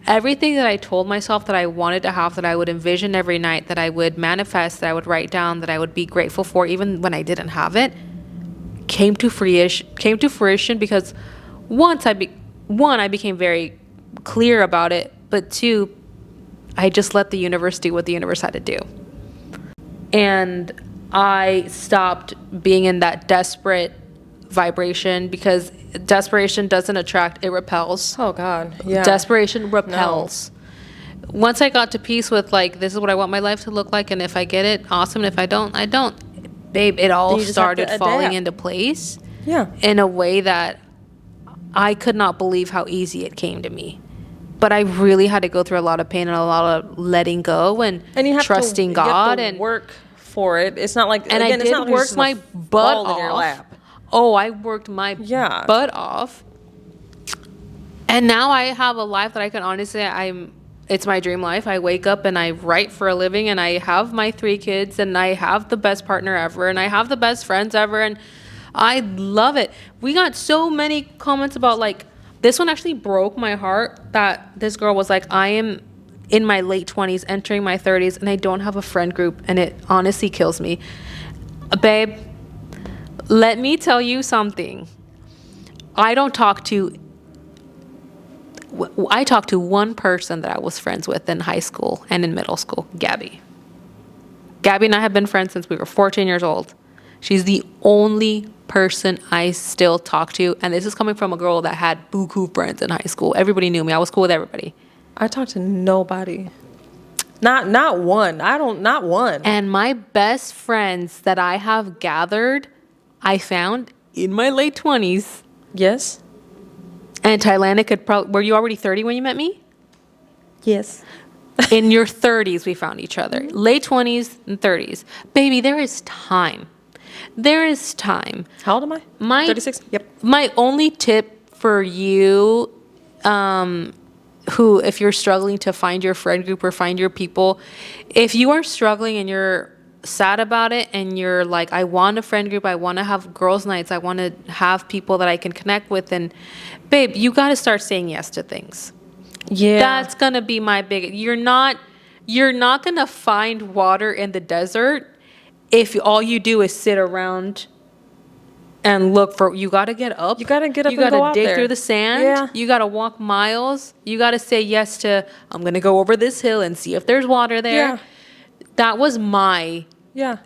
everything that I told myself that I wanted to have, that I would envision every night, that I would manifest, that I would write down, that I would be grateful for, even when I didn't have it, came to fruition because I became very clear about it, but two, I just let the universe do what the universe had to do. And I stopped being in that desperate vibration, because desperation doesn't attract, it repels. Oh God, yeah. Desperation repels. No. Once I got to peace with, like, this is what I want my life to look like, and if I get it, awesome, and if I don't, I don't. Babe, it all started falling into place. Yeah. In a way that I could not believe how easy it came to me. But I really had to go through a lot of pain and a lot of letting go and you have trusting God. You have to work for it. It's not like, and again, I did work my butt off. In your lap. Oh, I worked my butt off. And now I have a life that I can honestly say it's my dream life. I wake up and I write for a living, and I have my 3 kids, and I have the best partner ever, and I have the best friends ever, and I love it. We got so many comments about, like, this one actually broke my heart, that this girl was like, I am in my late 20s, entering my 30s, and I don't have a friend group, and it honestly kills me. Babe, let me tell you something. I talk to one person that I was friends with in high school and in middle school, Gabby. Gabby and I have been friends since we were 14 years old. She's the only person I still talk to, and this is coming from a girl that had buku friends in high school. Everybody knew me. I was cool with everybody. I talk to nobody. Not one. Not one. And my best friends that I have gathered, I found in my late 20s. Yes. And Thailand could probably, were you already 30 when you met me? Yes. In your 30s, we found each other. Late 20s and 30s. Baby, there is time. There is time. How old am I? 36? Yep. My only tip for you, who, if you're struggling to find your friend group or find your people, if you are struggling and you're sad about it and you're like, I want a friend group, I want to have girls' nights, I want to have people that I can connect with, and babe, you got to start saying yes to things. Yeah. That's going to be my big, you're not going to find water in the desert if all you do is sit around and look for, you got to get up. You got to get up you and go gotta out dig there. through the sand. Yeah. You got to walk miles. You got to say yes to, I'm going to go over this hill and see if there's water there. Yeah. That was my Yeah.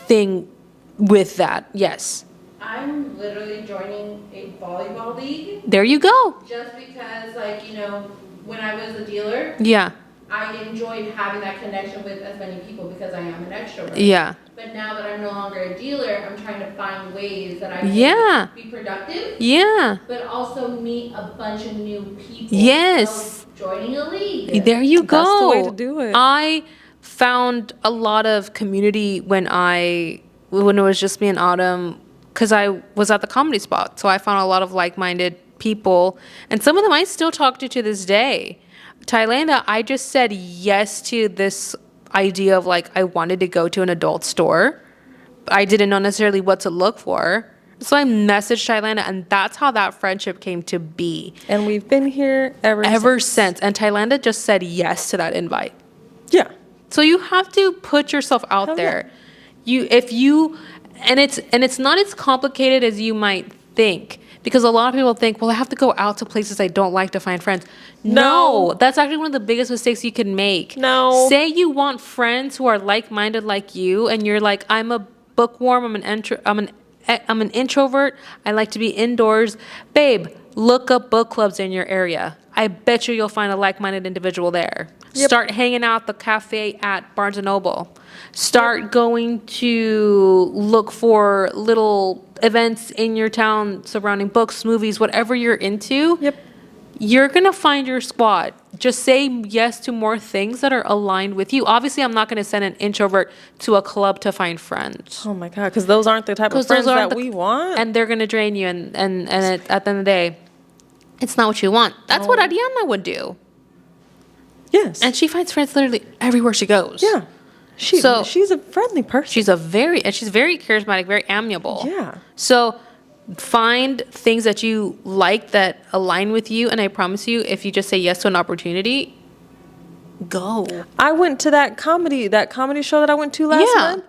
thing with that. Yes. I'm literally joining a volleyball league There you go. just because, like, you know, when I was a dealer, Yeah. I enjoyed having that connection with as many people because I am an extrovert. Yeah. But now that I'm no longer a dealer, I'm trying to find ways that I can Yeah. be productive, Yeah. but also meet a bunch of new people. Yes. So joining a league. There you go. That's the way to do it. I found a lot of community when it was just me and Autumn, because I was at the Comedy Spot. So I found a lot of like-minded people, and some of them I still talk to this day. Thailand, I just said yes to this idea of like, I wanted to go to an adult store. I didn't know necessarily what to look for. So I messaged Thailand, and that's how that friendship came to be. And we've been here ever Since. And Thailand just said yes to that invite. Yeah. So you have to put yourself out Hell there. It's not as complicated as you might think, because a lot of people think, well, I have to go out to places I don't like to find friends. No, that's actually one of the biggest mistakes you can make. No. Say you want friends who are like-minded like you, and you're like, I'm a bookworm, I'm an introvert, I like to be indoors. Babe, look up book clubs in your area. I bet you'll find a like-minded individual there. Yep. Start hanging out at the cafe at Barnes & Noble. Start going to look for little events in your town surrounding books, movies, whatever you're into. Yep. You're going to find your squad. Just say yes to more things that are aligned with you. Obviously, I'm not going to send an introvert to a club to find friends. Oh my God, because those aren't the type of friends that we want. And they're going to drain you. And at the end of the day, it's not what you want. That's what Ariana would do. Yes. And she finds friends literally everywhere she goes. Yeah. She's a friendly person. She's very charismatic, very amiable. Yeah. So find things that you like that align with you, and I promise you, if you just say yes to an opportunity, go. I went to that comedy show that I went to last month,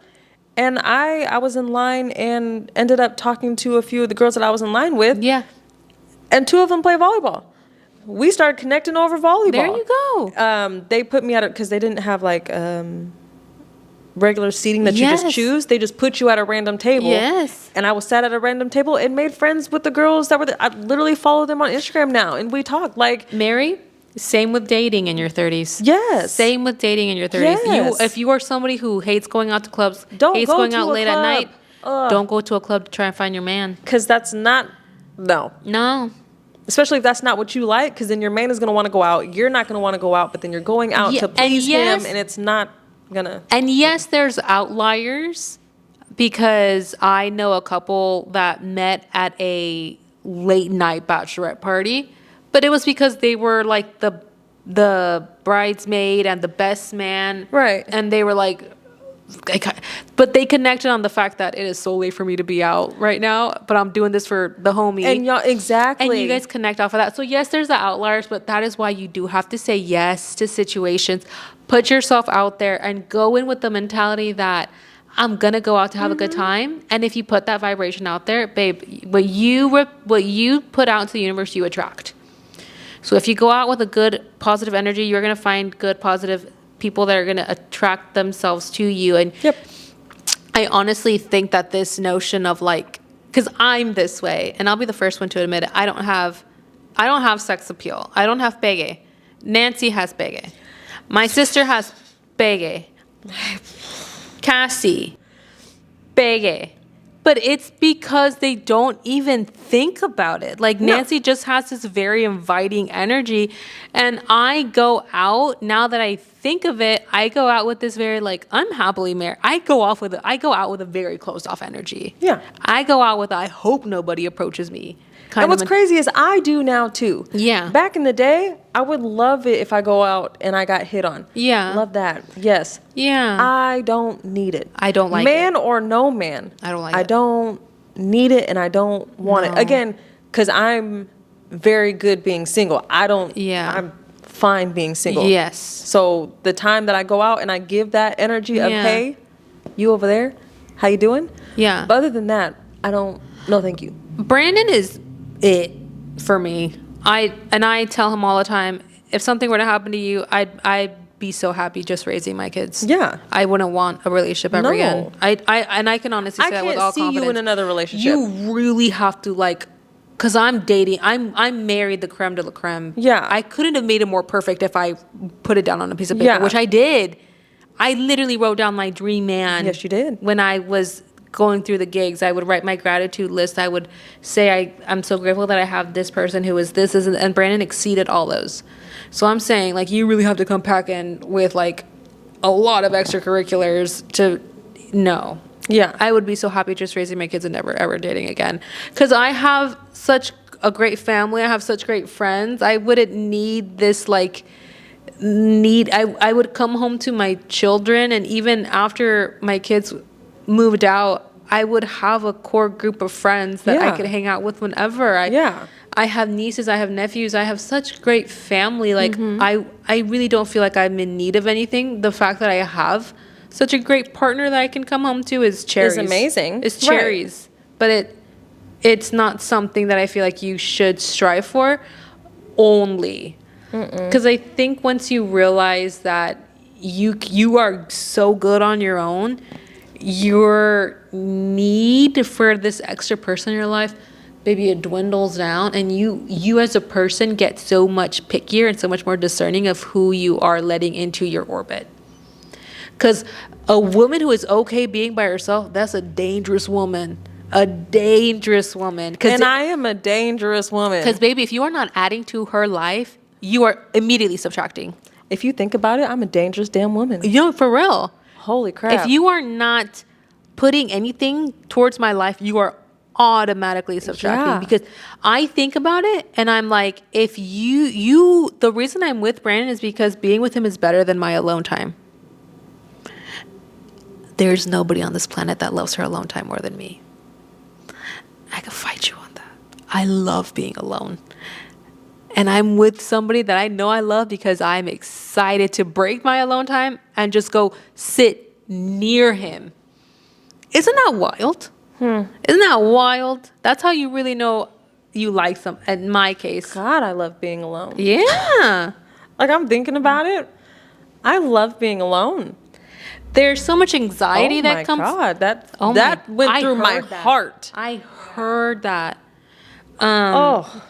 and I was in line and ended up talking to a few of the girls that I was in line with. Yeah. And two of them play volleyball. We started connecting over volleyball. There you go. They put me at it because they didn't have like regular seating that you just choose. They just put you at a random table. Yes. And I was sat at a random table and made friends with the girls that were there. I literally follow them on Instagram now, and we talk like. Mary, same with dating in your 30s. Yes. Same with dating in your 30s. Yes. If you are somebody who hates going out to clubs, hates go going to out a late at club. night, Ugh. don't go to a club to try and find your man. Because that's not. No. No. Especially if that's not what you like, because then your man is going to want to go out. You're not going to want to go out, but then you're going out to please him, and it's not going to. And yes, there's outliers, because I know a couple that met at a late night bachelorette party, but it was because they were like the bridesmaid and the best man. Right. And they were like, but they connected on the fact that it is so late for me to be out right now, but I'm doing this for the homie. And y'all, exactly. And you guys connect off of that. So yes, there's the outliers, but that is why you do have to say yes to situations. Put yourself out there and go in with the mentality that I'm going to go out to have a good time. And if you put that vibration out there, babe, what you put out into the universe, you attract. So if you go out with a good, positive energy, you're going to find good, positive people that are going to attract themselves to you. And I honestly think that this notion of like, because I'm this way, and I'll be the first one to admit it, I don't have sex appeal. I don't have pegue. Nancy has pegue. My sister has Pegue. Cassie. Pegue. But it's because they don't even think about it. Like, Nancy just has this very inviting energy. And I go out, now that I think of it, I go out with this very, like, I'm happily married. I go out with a very closed off energy. Yeah. I go out with, I hope nobody approaches me. And what's crazy is I do now too. Yeah. Back in the day, I would love it if I go out and I got hit on. Yeah. Love that. Yes. Yeah. I don't need it. I don't like man it. or no man. I don't like it. I don't need it and I don't want it. Again, because I'm very good being single. I'm fine being single. Yes. So the time that I go out and I give that energy of, hey, you over there, how you doing? Yeah. But other than that, no thank you. Brandon is it for me. I tell him all the time, if something were to happen to you, I'd be so happy just raising my kids. Yeah. I wouldn't want a relationship ever again. I can honestly say that with all confidence. I can't see you in another relationship. You really have to, like, because I'm dating. I'm married the creme de la creme. Yeah. I couldn't have made it more perfect if I put it down on a piece of paper, which I did. I literally wrote down my dream man. Yes, you did. When I was going through the gigs, I would write my gratitude list. I would say I'm so grateful that I have this person who is this, and Brandon exceeded all those. So I'm saying, like, you really have to come pack in with, like, a lot of extracurriculars to know. Yeah. I would be so happy just raising my kids and never ever dating again. Because I have such a great family. I have such great friends. I wouldn't need this, like, I would come home to my children, and even after my kids moved out, I would have a core group of friends that I could hang out with whenever. I have nieces, I have nephews, I have such great family. Like, I really don't feel like I'm in need of anything. The fact that I have such a great partner that I can come home to is cherries. It's amazing. It's cherries. Right. But it's not something that I feel like you should strive for only. Because I think once you realize that you are so good on your own, your need for this extra person in your life, baby, it dwindles down, and you as a person get so much pickier and so much more discerning of who you are letting into your orbit. Because a woman who is okay being by herself, that's a dangerous woman. A dangerous woman. And I am a dangerous woman. Because, baby, if you are not adding to her life, you are immediately subtracting. If you think about it, I'm a dangerous damn woman. You know, for real. Holy crap. If you are not putting anything towards my life, you are automatically subtracting. Because I think about it and I'm like, if you the reason I'm with Brandon is because being with him is better than my alone time. There's nobody on this planet that loves her alone time more than me. I could fight you on that. I love being alone. And I'm with somebody that I know I love because I'm excited to break my alone time and just go sit near him. Isn't that wild? Isn't that wild? That's how you really know you like some. In my case, God, I love being alone. Yeah. Like, I'm thinking about it. I love being alone. There's so much anxiety that comes. Oh my God, that went through my heart. I heard that. Anxiety.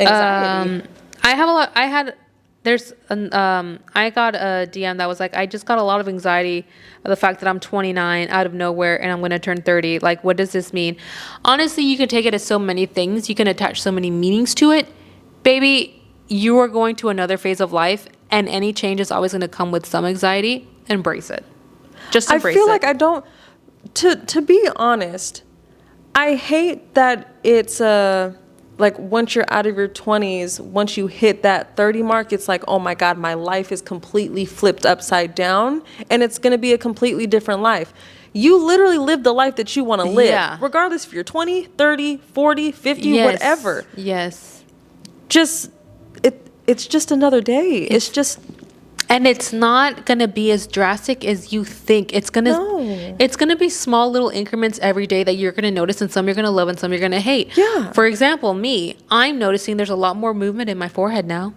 I have a lot. I got a DM that was like, I just got a lot of anxiety of the fact that I'm 29 out of nowhere and I'm going to turn 30. Like, what does this mean? Honestly, you can take it as so many things. You can attach so many meanings to it. Baby, you are going to another phase of life, and any change is always going to come with some anxiety. Embrace it. Just embrace it. I feel like I don't, to be honest, I hate that it's like, once you're out of your 20s, once you hit that 30 mark, it's like, oh my God, my life is completely flipped upside down, and it's going to be a completely different life. You literally live the life that you want to live, regardless if you're 20, 30, 40, 50, whatever. Yes. It's just another day. It's just... And it's not going to be as drastic as you think. It's going to be small little increments every day that you're going to notice, and some you're going to love and some you're going to hate. Yeah. For example, I'm noticing there's a lot more movement in my forehead now.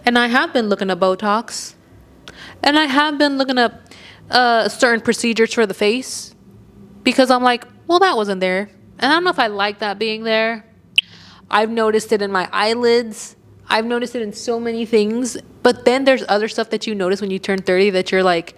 And I have been looking at Botox. And I have been looking up certain procedures for the face. Because I'm like, well, that wasn't there. And I don't know if I like that being there. I've noticed it in my eyelids. I've noticed it in so many things. But then there's other stuff that you notice when you turn 30 that you're like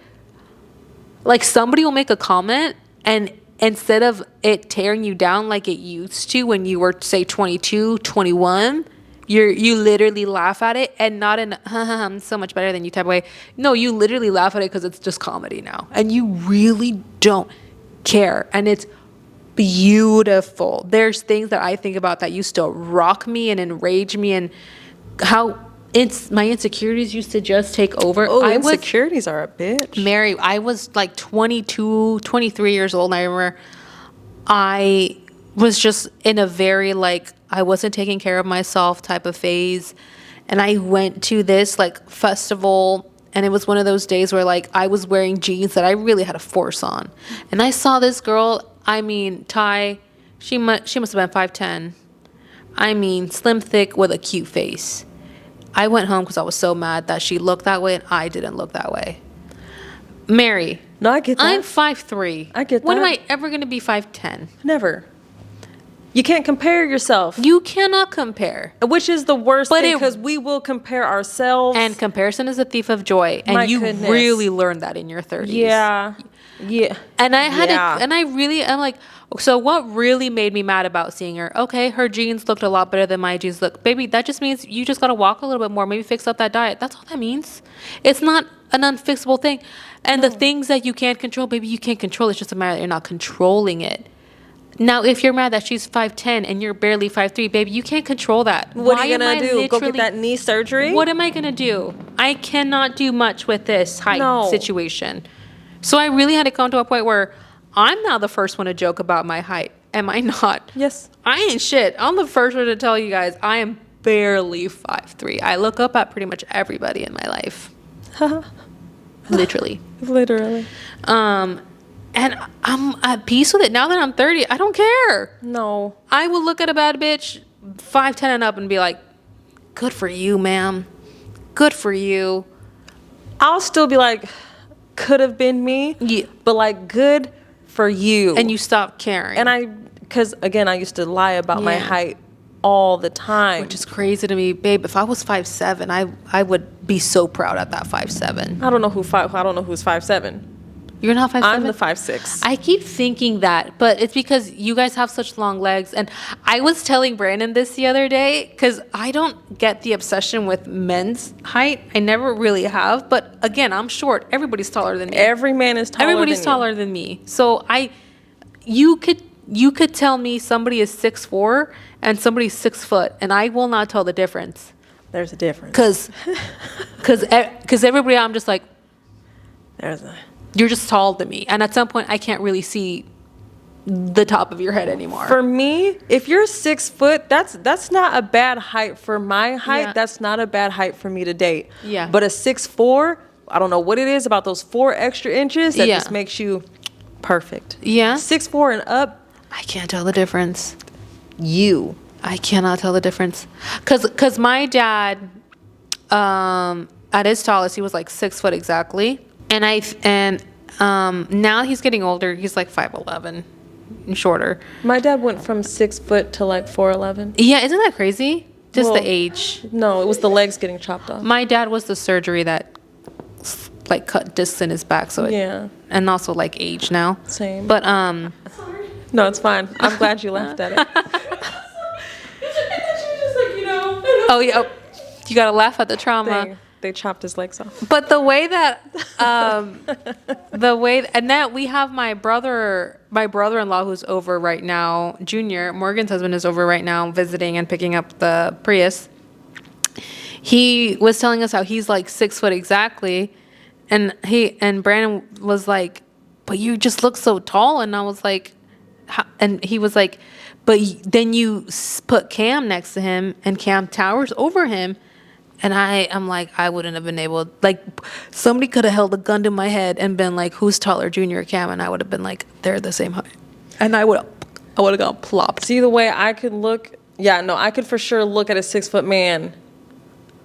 somebody will make a comment, and instead of it tearing you down like it used to when you were, say, 22, 21, you literally laugh at it, and not in I'm so much better than you type of way. No, you literally laugh at it because it's just comedy now, and you really don't care, and it's beautiful. There's things that I think about that used to rock me and enrage me, and how my insecurities used to just take over. Insecurities are a bitch. Mary, I was like 22, 23 years old, and I remember I was just in a very like, I wasn't taking care of myself type of phase. And I went to this like festival, and it was one of those days where like I was wearing jeans that I really had to force on. And I saw this girl, I mean, Ty, she must have been 5'10". I mean, slim, thick with a cute face. I went home because I was so mad that she looked that way and I didn't look that way. Mary. No, I get that. I'm 5'3". I get that. When am I ever going to be 5'10"? Never. You can't compare yourself. You cannot compare. Which is the worst thing, because we will compare ourselves. And comparison is a thief of joy. And you really learned that in your 30s. Yeah. Yeah. And I had I'm like, so what really made me mad about seeing her? Okay, her jeans looked a lot better than my jeans look. Baby, that just means you just got to walk a little bit more. Maybe fix up that diet. That's all that means. It's not an unfixable thing. And the things that you can't control, baby, you can't control. It's just a matter that you're not controlling it. Now, if you're mad that she's 5'10" and you're barely 5'3", baby, you can't control that. What are you going to do? Go get that knee surgery? What am I going to do? I cannot do much with this height situation. So I really had to come to a point where I'm now the first one to joke about my height. Am I not? Yes. I ain't shit. I'm the first one to tell you guys I am barely 5'3". I look up at pretty much everybody in my life. Literally. Literally. And I'm at peace with it. Now that I'm 30, I don't care. No. I will look at a bad bitch 5'10" and up and be like, good for you, ma'am. Good for you. I'll still be like, could have been me. Yeah. But like, good for you. And you stop caring. And because again, I used to lie about my height all the time. Which is crazy to me. Babe, if I was 5'7", I would be so proud at that 5'7". I don't know who's 5'7". You're not 5'7"? I'm the 5'6". I keep thinking that, but it's because you guys have such long legs. And I was telling Brandon this the other day, because I don't get the obsession with men's height. I never really have. But again, I'm short. Everybody's taller than me. Every man is taller Everybody's taller than me. So you could tell me somebody is 6'4" and somebody's 6 foot, and I will not tell the difference. There's a difference. Because everybody, I'm just like, you're just taller than me. And at some point, I can't really see the top of your head anymore. For me, if you're 6 foot, that's not a bad height for my height. Yeah. That's not a bad height for me to date. Yeah. But a 6'4", I don't know what it is about those 4 extra inches that just makes you perfect. Yeah. 6'4" and up. I can't tell the difference. I cannot tell the difference. Cause my dad, at his tallest, he was like 6 foot exactly. And now he's getting older. He's like 5'11" and shorter. My dad went from 6 foot to like 4'11". Yeah, isn't that crazy? Just the age. No, it was the legs getting chopped off. My dad was the surgery that like cut discs in his back. So and also like age now. Same. But sorry. No, it's fine. I'm glad you laughed at it. Oh yeah, you gotta laugh at the trauma. They chopped his legs off. But the way that, and then we have my brother-in-law who's over right now, Junior, Morgan's husband is over right now visiting and picking up the Prius. He was telling us how he's like 6 foot exactly. And Brandon was like, but you just look so tall. And I was like, and he was like, but then you put Cam next to him and Cam towers over him. And I'm like, I wouldn't have been able, like, somebody could have held a gun to my head and been like, who's taller, Junior or Cam? And I would have been like, they're the same height. And I would have gone plop. See, the way I could look, I could for sure look at a 6 foot man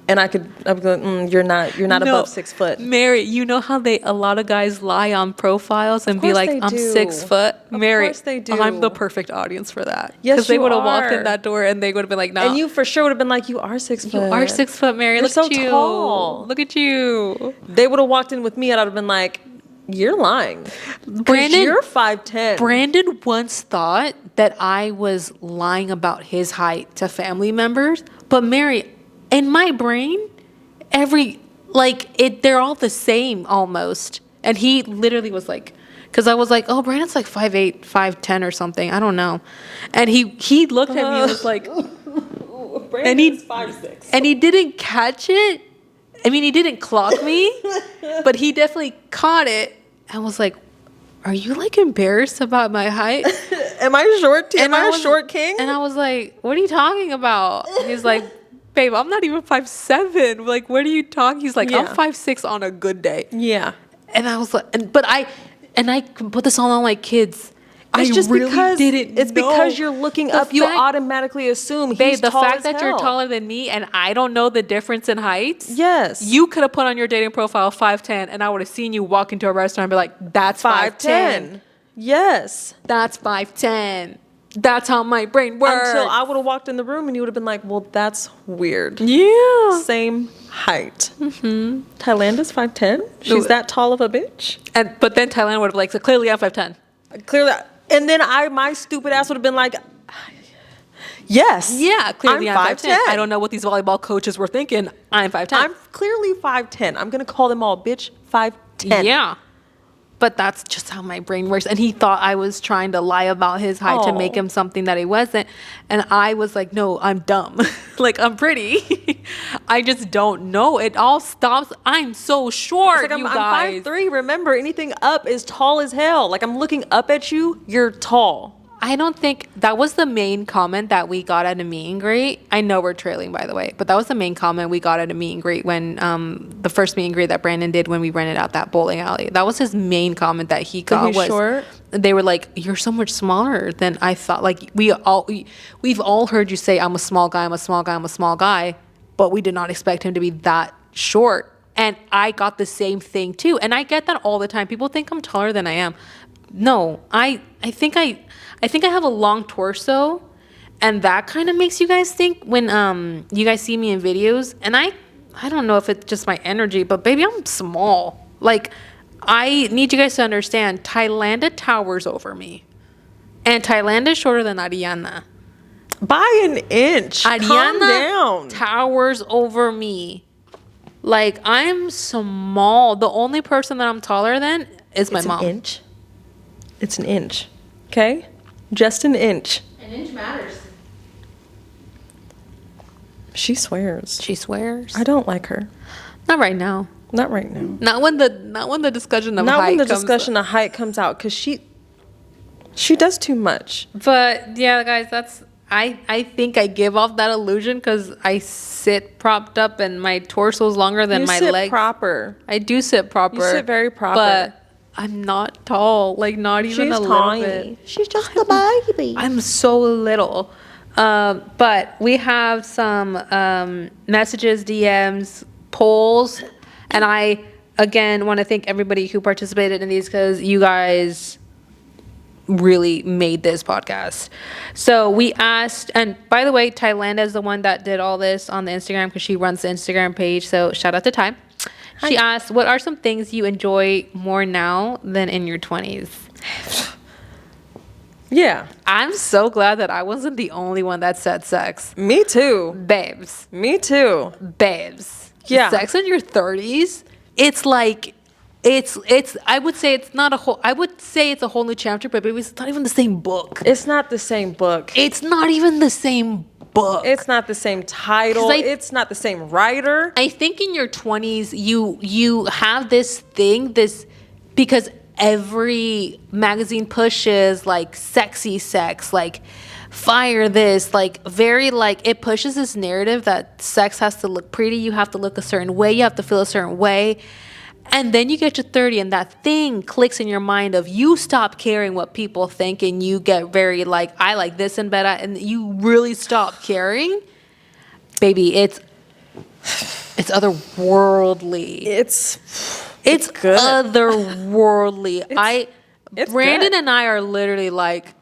And I'd be like, you're not above 6 foot. Mary, you know how a lot of guys lie on profiles and be like, I'm 6 foot? Mary, of course they do. I'm the perfect audience for that. Yes, because they would have walked in that door and they would have been like, no. And you for sure would have been like, you are 6 foot. You are 6 foot, Mary. You're so tall. Look at you. They would have walked in with me and I'd have been like, you're lying. Brandon, you're 5'10". Brandon once thought that I was lying about his height to family members. But Mary, in my brain, they're all the same almost. And he literally was like, because I was like, oh, Brandon's like 5'8", 5'10" or something. I don't know. And he looked at me and was like, Brandon's 5'6". And he didn't catch it. I mean, he didn't clock me, but he definitely caught it and was like, are you like embarrassed about my height? Am I short? Am I a short king? And I was like, what are you talking about? He's like, babe, I'm not even 5'7". Like, what are you talking? He's like, I'm 5'6" on a good day. Yeah. And I was like, I put this all on like kids. It's just really because it's because you're looking up. You automatically assume he's tall as hell. The fact that you're taller than me and I don't know the difference in heights. Yes. You could have put on your dating profile 5'10", and I would have seen you walk into a restaurant and be like, "That's 5'10". Yes. That's 5'10". That's how my brain works. Until I would have walked in the room and you would have been like, well, that's weird. Yeah. Same height. Mm-hmm. Thailand is 5'10". She's that tall of a bitch. But then Thailand would have like, so clearly I'm 5'10". Clearly. And then my stupid ass would have been like, yes. Yeah, clearly I'm 5'10". 5'10". I don't know what these volleyball coaches were thinking. I'm 5'10". I'm clearly 5'10". I'm going to call them all bitch 5'10". Yeah. But that's just how my brain works. And he thought I was trying to lie about his height to make him something that he wasn't. And I was like, no, I'm dumb. Like, I'm pretty. I just don't know. It all stops. I'm so short, you guys. I'm 5'3". Remember, anything up is tall as hell. Like, I'm looking up at you. You're tall. I don't think that was the main comment that we got at a meet and greet. I know we're trailing, by the way, but that was the main comment we got at a meet and greet when the first meet and greet that Brandon did when we rented out that bowling alley. That was his main comment that he got. Was short? They were like, "You're so much smaller than I thought." Like we've all heard you say, "I'm a small guy. I'm a small guy. I'm a small guy," but we did not expect him to be that short. And I got the same thing too. And I get that all the time. People think I'm taller than I am. No, I think I have a long torso, and that kind of makes you guys think when you guys see me in videos. And I don't know if it's just my energy, but baby, I'm small. Like, I need you guys to understand, Thailanda towers over me, and Thailanda is shorter than Ariana by an inch. Ariana calm down. Towers over me. Like, I'm small. The only person that I'm taller than is my mom. An inch. It's an inch. Okay? Just an inch. An inch matters. She swears. She swears. I don't like her. Not right now. Not right now. Not when the discussion of height of height comes out, because she does too much. But yeah, guys, that's I think I give off that illusion because I sit propped up and my torso is longer than my legs. You sit proper. I do sit proper. You sit very proper. But I'm not tall, like not even She's a little tiny. bit. She's just a baby. I'm so little. But we have some messages, DMs, polls, and I again want to thank everybody who participated in these because you guys really made this podcast. So we asked, and by the way, Thailanda is the one that did all this on the Instagram because she runs the Instagram page. So shout out to Ty. She asked, what are some things you enjoy more now than in your 20s? Yeah. I'm so glad that I wasn't the only one that said sex. Me too. Babes. Me too. Babes. Yeah. Sex in your 30s, it's like, I would say it's a whole new chapter, but baby, it's not even the same book. It's not the same book. It's not even the same book. It's not the same title. It's not the same writer. I think in your 20s, you have this thing, because every magazine pushes like sexy sex, like fire this, like very like it pushes this narrative that sex has to look pretty. You have to look a certain way. You have to feel a certain way. And then you get to 30 and that thing clicks in your mind of you stop caring what people think and you get very like, I like this and better, and you really stop caring. Baby, it's It's otherworldly. It's good. Otherworldly. Brandon good. and I are literally like,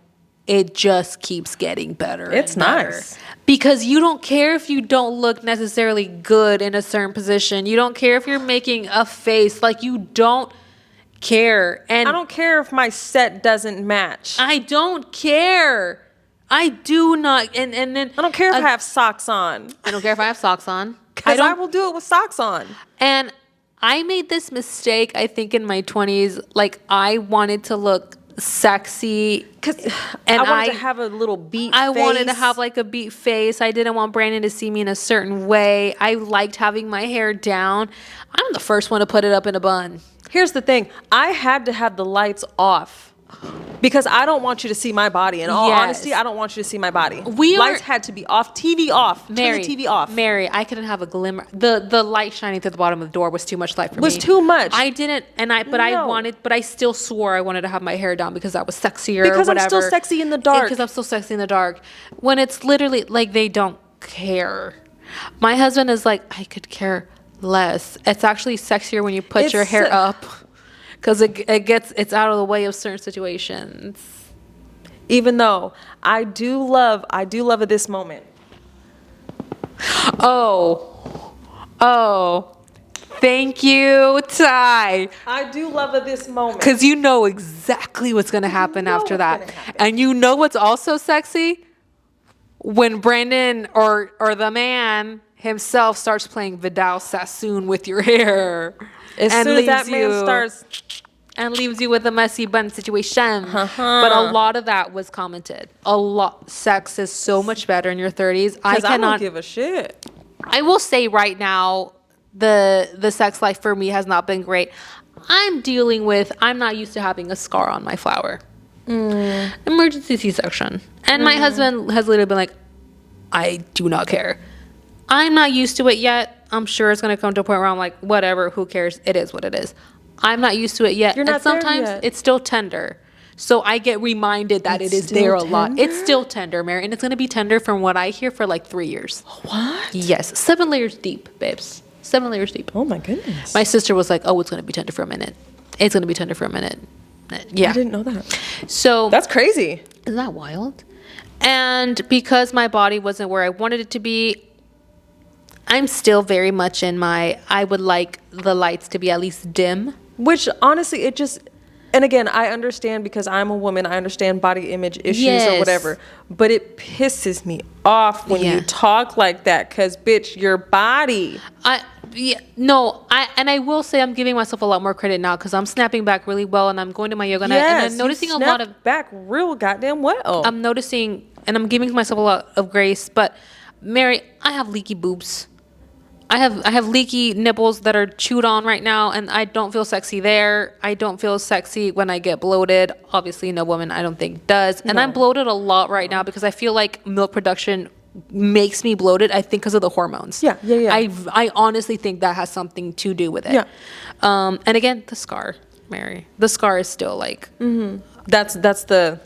it just keeps getting better. It's and better. nice. Because you don't care if you don't look necessarily good in a certain position. You don't care if you're making a face. Like, you don't care. And I don't care if my set doesn't match. I don't care. I do not. And then I don't care if I have socks on. I don't care if I have socks on. Because I will do it with socks on. And I made this mistake, I think, in my 20s. Like, I wanted to look sexy. And I wanted to have a little beat I face. wanted to have like a beat face. I didn't want Brandon to see me in a certain way. I liked having my hair down. I'm the first one to put it up in a bun. Here's the thing. I had to have the lights off. Because I don't want you to see my body. In all honesty, I don't want you to see my body. Lights had to be off, TV off, turn the TV off. Mary, I couldn't have a glimmer. The light shining through the bottom of the door was too much light for me. Was too much. I didn't, but I still swore I wanted to have my hair down because that was sexier. Because or whatever. I'm still sexy in the dark. Because I'm still sexy in the dark. When it's literally like they don't care. My husband is like, I could care less. It's actually sexier when you put your hair up. Because it's out of the way of certain situations. Even though I do love at this moment. Oh, thank you, Ty. I do love at this moment. Because you know exactly what's going to happen after that. And you know what's also sexy? When Brandon or the man himself starts playing Vidal Sassoon with your hair. As soon as that man starts... And leaves you with a messy bun situation. But a lot of that was commented. A lot. Sex is so much better in your 30s. I don't give a shit. I will say right now, the sex life for me has not been great. I'm not used to having a scar on my flower. Emergency C-section. And my husband has literally been like, I do not care. I'm not used to it yet. I'm sure it's going to come to a point where I'm like, whatever, who cares? It is what it is. I'm not used to it yet. You're not and sometimes there yet. It's still tender. So I get reminded that it is there a lot. It's still tender, Mary. And it's going to be tender from what I hear for like 3 years. What? Yes. 7 layers deep, babes. 7 layers deep. Oh my goodness. My sister was like, oh, it's going to be tender for a minute. It's going to be tender for a minute. Yeah. I didn't know that. So. That's crazy. Isn't that wild? And because my body wasn't where I wanted it to be, I'm still very much in I would like the lights to be at least dim. Which honestly, and again, I understand because I'm a woman, I understand body image issues or whatever, but it pisses me off when you talk like that because, bitch, your body. I will say I'm giving myself a lot more credit now because I'm snapping back really well and I'm going to my yoga night and I'm noticing a lot of back real goddamn well. I'm noticing and I'm giving myself a lot of grace, but Mary, I have leaky boobs. I have leaky nipples that are chewed on right now, and I don't feel sexy there. I don't feel sexy when I get bloated. Obviously, no woman I don't think does. And I'm bloated a lot right now because I feel like milk production makes me bloated. I think because of the hormones. Yeah. I honestly think that has something to do with it. Yeah. And again, the scar, Mary. The scar is still like. Mm-hmm. That's the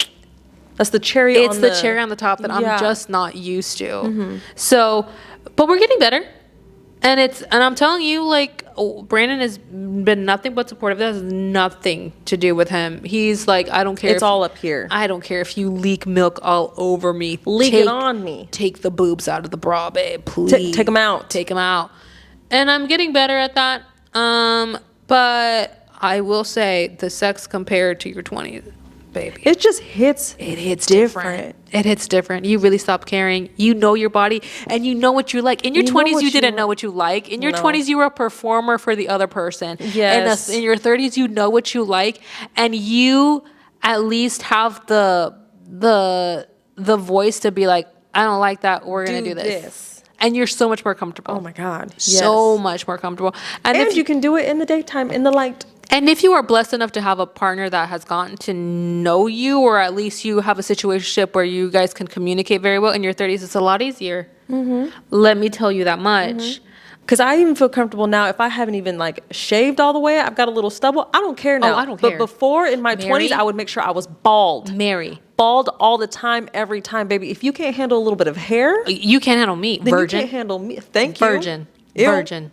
cherry. It's the cherry on the top that I'm just not used to. Mm-hmm. So, but we're getting better. And I'm telling you, like, Brandon has been nothing but supportive. That has nothing to do with him. He's like, I don't care. It's all up here. I don't care if you leak milk all over me. Leak it on me. Take the boobs out of the bra, babe. Please. Take them out. Take them out. And I'm getting better at that. But I will say the sex compared to your 20s, baby. It just hits. It hits different. It hits different. You really stop caring. You know your body and you know what you like. In your 20s, you didn't know what you like. In your 20s, you were a performer for the other person. Yes. And in your 30s, you know what you like, and you at least have the voice to be like, I don't like that. We're gonna do this. And you're so much more comfortable. Oh my God. So much more comfortable. And if you can do it in the daytime, in the light. And if you are blessed enough to have a partner that has gotten to know you, or at least you have a situationship where you guys can communicate very well in your 30s, it's a lot easier. Mm-hmm. Let me tell you that much. Because I even feel comfortable now if I haven't even like shaved all the way. I've got a little stubble. I don't care now. Oh, I don't care. But before in my 20s, I would make sure I was bald. Mary. Bald all the time, every time, baby. If you can't handle a little bit of hair. You can't handle me. Then Virgin. You can't handle me. Thank you. Virgin. Virgin.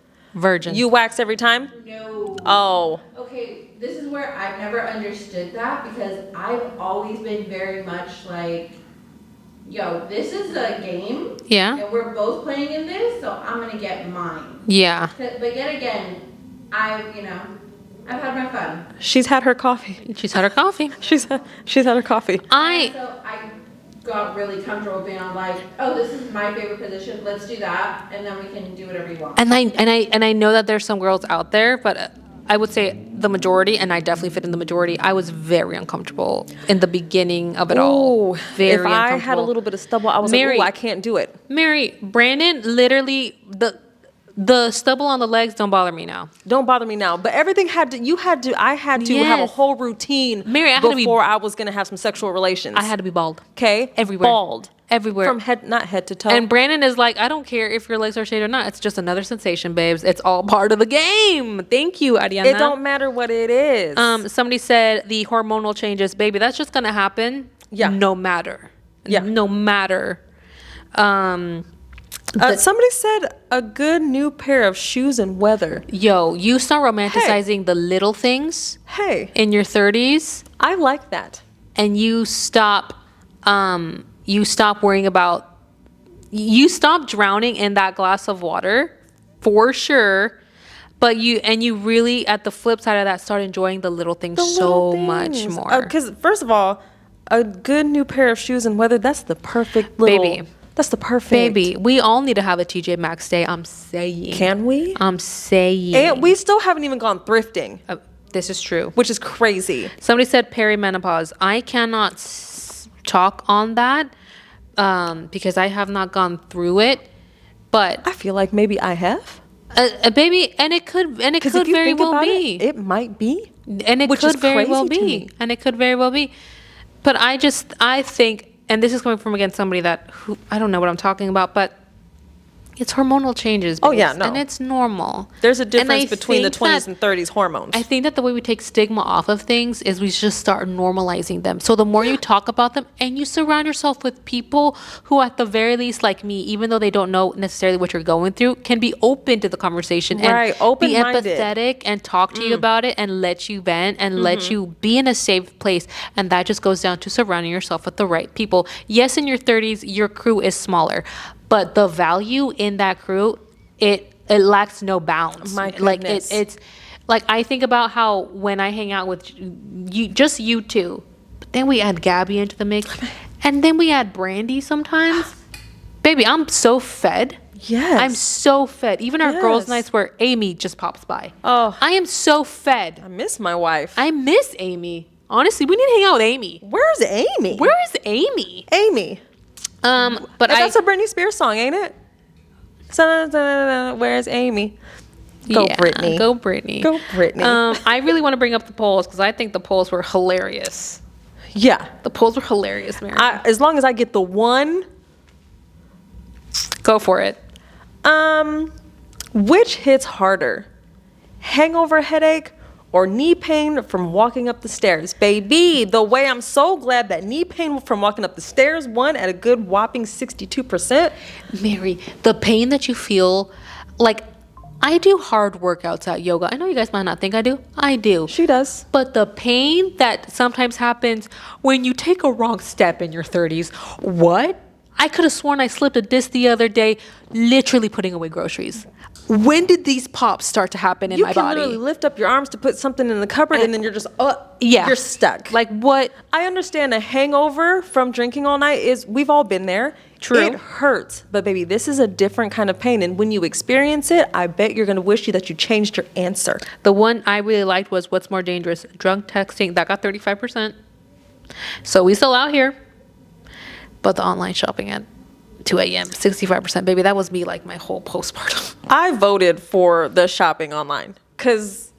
You wax every time? No. Oh. Okay, this is where I've never understood that because I've always been very much like, yo, this is a game. Yeah. And we're both playing in this, so I'm gonna get mine. Yeah. But yet again, I've had my fun. She's had her coffee. She's had her coffee. She's had her coffee. So I got really comfortable being on like, oh, this is my favorite position. Let's do that, and then we can do whatever you want. And I know that there's some girls out there, but I would say the majority, and I definitely fit in the majority. I was very uncomfortable in the beginning of it all. Very if I had a little bit of stubble, I was like, ooh, I can't do it. Mary, Brandon, literally the stubble on the legs don't bother me now. Don't bother me now. But everything I had to have a whole routine Mary, before I was going to have some sexual relations. I had to be bald. Okay? Everywhere. Bald. Everywhere. From not head to toe. And Brandon is like, I don't care if your legs are shaved or not. It's just another sensation, babes. It's all part of the game. Thank you, Ariana. It don't matter what it is. Somebody said the hormonal changes, baby, that's just going to happen. Yeah. No matter. Yeah. No matter. Somebody said a good new pair of shoes and weather. Yo, you start romanticizing the little things. Hey. In your 30s. I like that. And you stop worrying about, you stop drowning in that glass of water for sure. But you really, at the flip side of that, start enjoying the little things much more. Because first of all, a good new pair of shoes and weather, that's the perfect little... Baby. That's the perfect... Baby, we all need to have a TJ Maxx day. I'm saying. Can we? I'm saying. And we still haven't even gone thrifting. This is true. Which is crazy. Somebody said perimenopause. I cannot talk on that because I have not gone through it. But I feel like maybe I have. Baby, and it could very well be. It might be. And it could very well be. And it could very well be. But I think, and this is coming from, again, somebody who I don't know what I'm talking about, but it's hormonal changes. Oh, yeah, no. And it's normal. There's a difference between the 20s and 30s hormones. I think that the way we take stigma off of things is we just start normalizing them. So the more you talk about them and you surround yourself with people who, at the very least, like me, even though they don't know necessarily what you're going through, can be open to the conversation and be empathetic and talk to you about it and let you vent and let you be in a safe place. And that just goes down to surrounding yourself with the right people. Yes, in your 30s, your crew is smaller. But the value in that crew, it lacks no bounds. My goodness. It's like, I think about how when I hang out with you two, but then we add Gabby into the mix, and then we add Brandy sometimes. Baby, I'm so fed. Yes. I'm so fed. Even our girls' nights where Amy just pops by. Oh. I am so fed. I miss my wife. I miss Amy. Honestly, we need to hang out with Amy. Where's Amy? Where is Amy? Amy. But that's a Britney Spears song, ain't it? Where's Amy? Go Britney. Go Britney. Go Britney. I really want to bring up the polls because I think the polls were hilarious. Yeah. The polls were hilarious, Mary. As long as I get the one. Go for it. Which hits harder? Hangover headache or knee pain from walking up the stairs? Baby, the way I'm so glad that knee pain from walking up the stairs won at a good whopping 62%. Mary, the pain that you feel, like, I do hard workouts at yoga. I know you guys might not think I do. I do. She does. But the pain that sometimes happens when you take a wrong step in your 30s, what? I could have sworn I slipped a disc the other day, literally putting away groceries. When did these pops start to happen in my body? You can literally lift up your arms to put something in the cupboard and then you're just, you're stuck. Like what? I understand a hangover from drinking all night we've all been there. True. It hurts. But baby, this is a different kind of pain. And when you experience it, I bet you're going to wish that you changed your answer. The one I really liked was what's more dangerous? Drunk texting. That got 35%. So we still out here. But the online shopping at 2 a.m., 65%. Baby, that was me like my whole postpartum. I voted for the shopping online because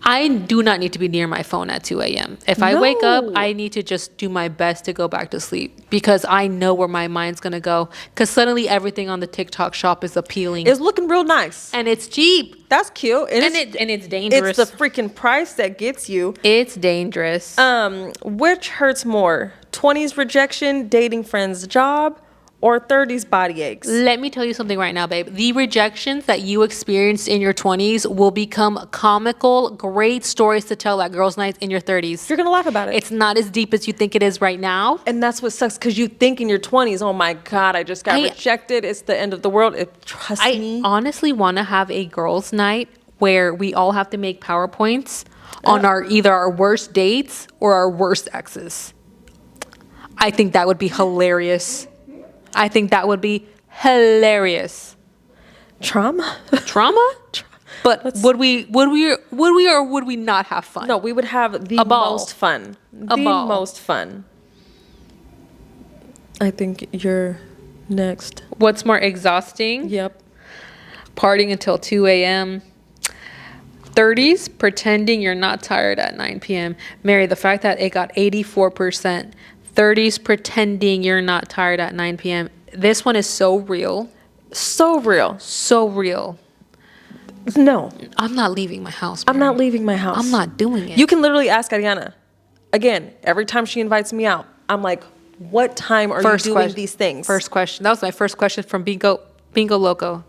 I do not need to be near my phone at 2 a.m. If I wake up, I need to just do my best to go back to sleep because I know where my mind's going to go because suddenly everything on the TikTok shop is appealing. It's looking real nice. And it's cheap. That's cute. And it's dangerous. It's the freaking price that gets you. It's dangerous. Which hurts more? 20s rejection, dating friend's job, or 30s body aches. Let me tell you something right now, babe. The rejections that you experienced in your 20s will become comical, great stories to tell at girls' nights in your 30s. You're going to laugh about it. It's not as deep as you think it is right now. And that's what sucks, because you think in your 20s, oh my God, I just got rejected. It's the end of the world. Trust me. I honestly want to have a girls' night where we all have to make PowerPoints on either our worst dates or our worst exes. I think that would be hilarious. Trauma? But would we or would we not have fun? No, we would have the most fun. Most fun. I think you're next. What's more exhausting? Yep. Partying until 2 a.m. 30s, pretending you're not tired at 9 p.m. Mary, the fact that it got 84%. 30s, pretending you're not tired at 9 p.m. This one is so real. So real. So real. No. I'm not leaving my house, Mary. I'm not leaving my house. I'm not doing it. You can literally ask Ariana. Again, every time she invites me out, I'm like, what time are you doing these things? First question. That was my first question from Bingo Loco.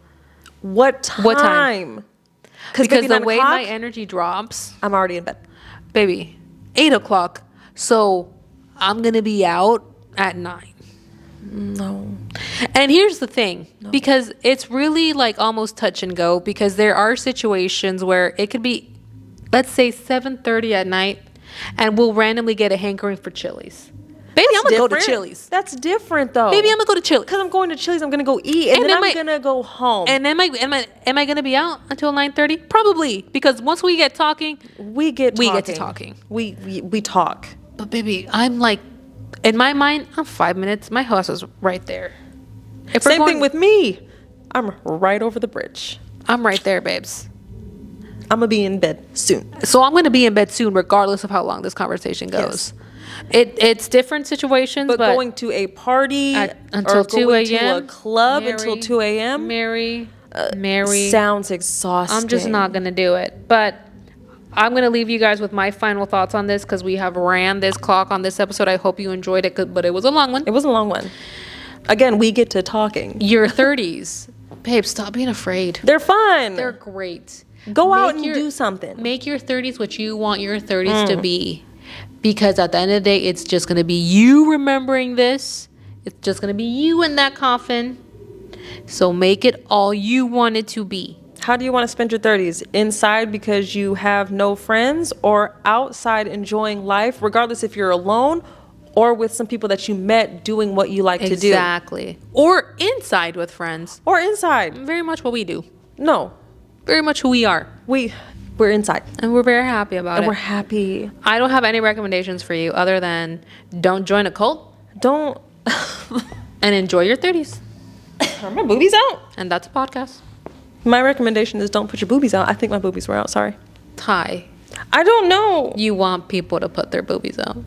What time? What time? Because the way my energy drops. I'm already in bed. Baby, 8 o'clock. So I'm going to be out at 9. No. And here's the thing, because it's really like almost touch and go, because there are situations where it could be, let's say 7:30 at night, and we'll randomly get a hankering for Chili's. Baby, I'm going to go to Chili's. That's different though. Baby, I'm going to go to Chili's. Because I'm going to Chili's, I'm going to go eat, and then I'm going to go home. And am I going to be out until 9:30? Probably, because once we get talking, we get to talking. We talk. But baby, I'm like, in my mind, I'm 5 minutes. My house is right there. Same thing with me. I'm right over the bridge. I'm right there, babes. I'm going to be in bed soon. So I'm going to be in bed soon, regardless of how long this conversation goes. Yes. It's different situations. But going to a party until 2 a.m. to a club until 2 a.m. Mary. Sounds exhausting. I'm just not going to do it. But I'm going to leave you guys with my final thoughts on this, because we have ran this clock on this episode. I hope you enjoyed it, but it was a long one. It was a long one. Again, we get to talking. Your 30s. Babe, stop being afraid. They're fun. They're great. Go out and do something. Make your 30s what you want your 30s to be. Because at the end of the day, it's just going to be you remembering this. It's just going to be you in that coffin. So make it all you want it to be. How do you want to spend your 30s? Inside because you have no friends, or outside enjoying life, regardless if you're alone or with some people that you met doing what you like to do? Exactly. Or inside with friends. Or inside. Very much what we do. No. Very much who we are. We're inside. And we're very happy about it. And we're happy. I don't have any recommendations for you other than don't join a cult. Don't. And enjoy your 30s. Are my boobies out? And that's a podcast. My recommendation is don't put your boobies out. I think my boobies were out. Sorry. Ty. I don't know. You want people to put their boobies out.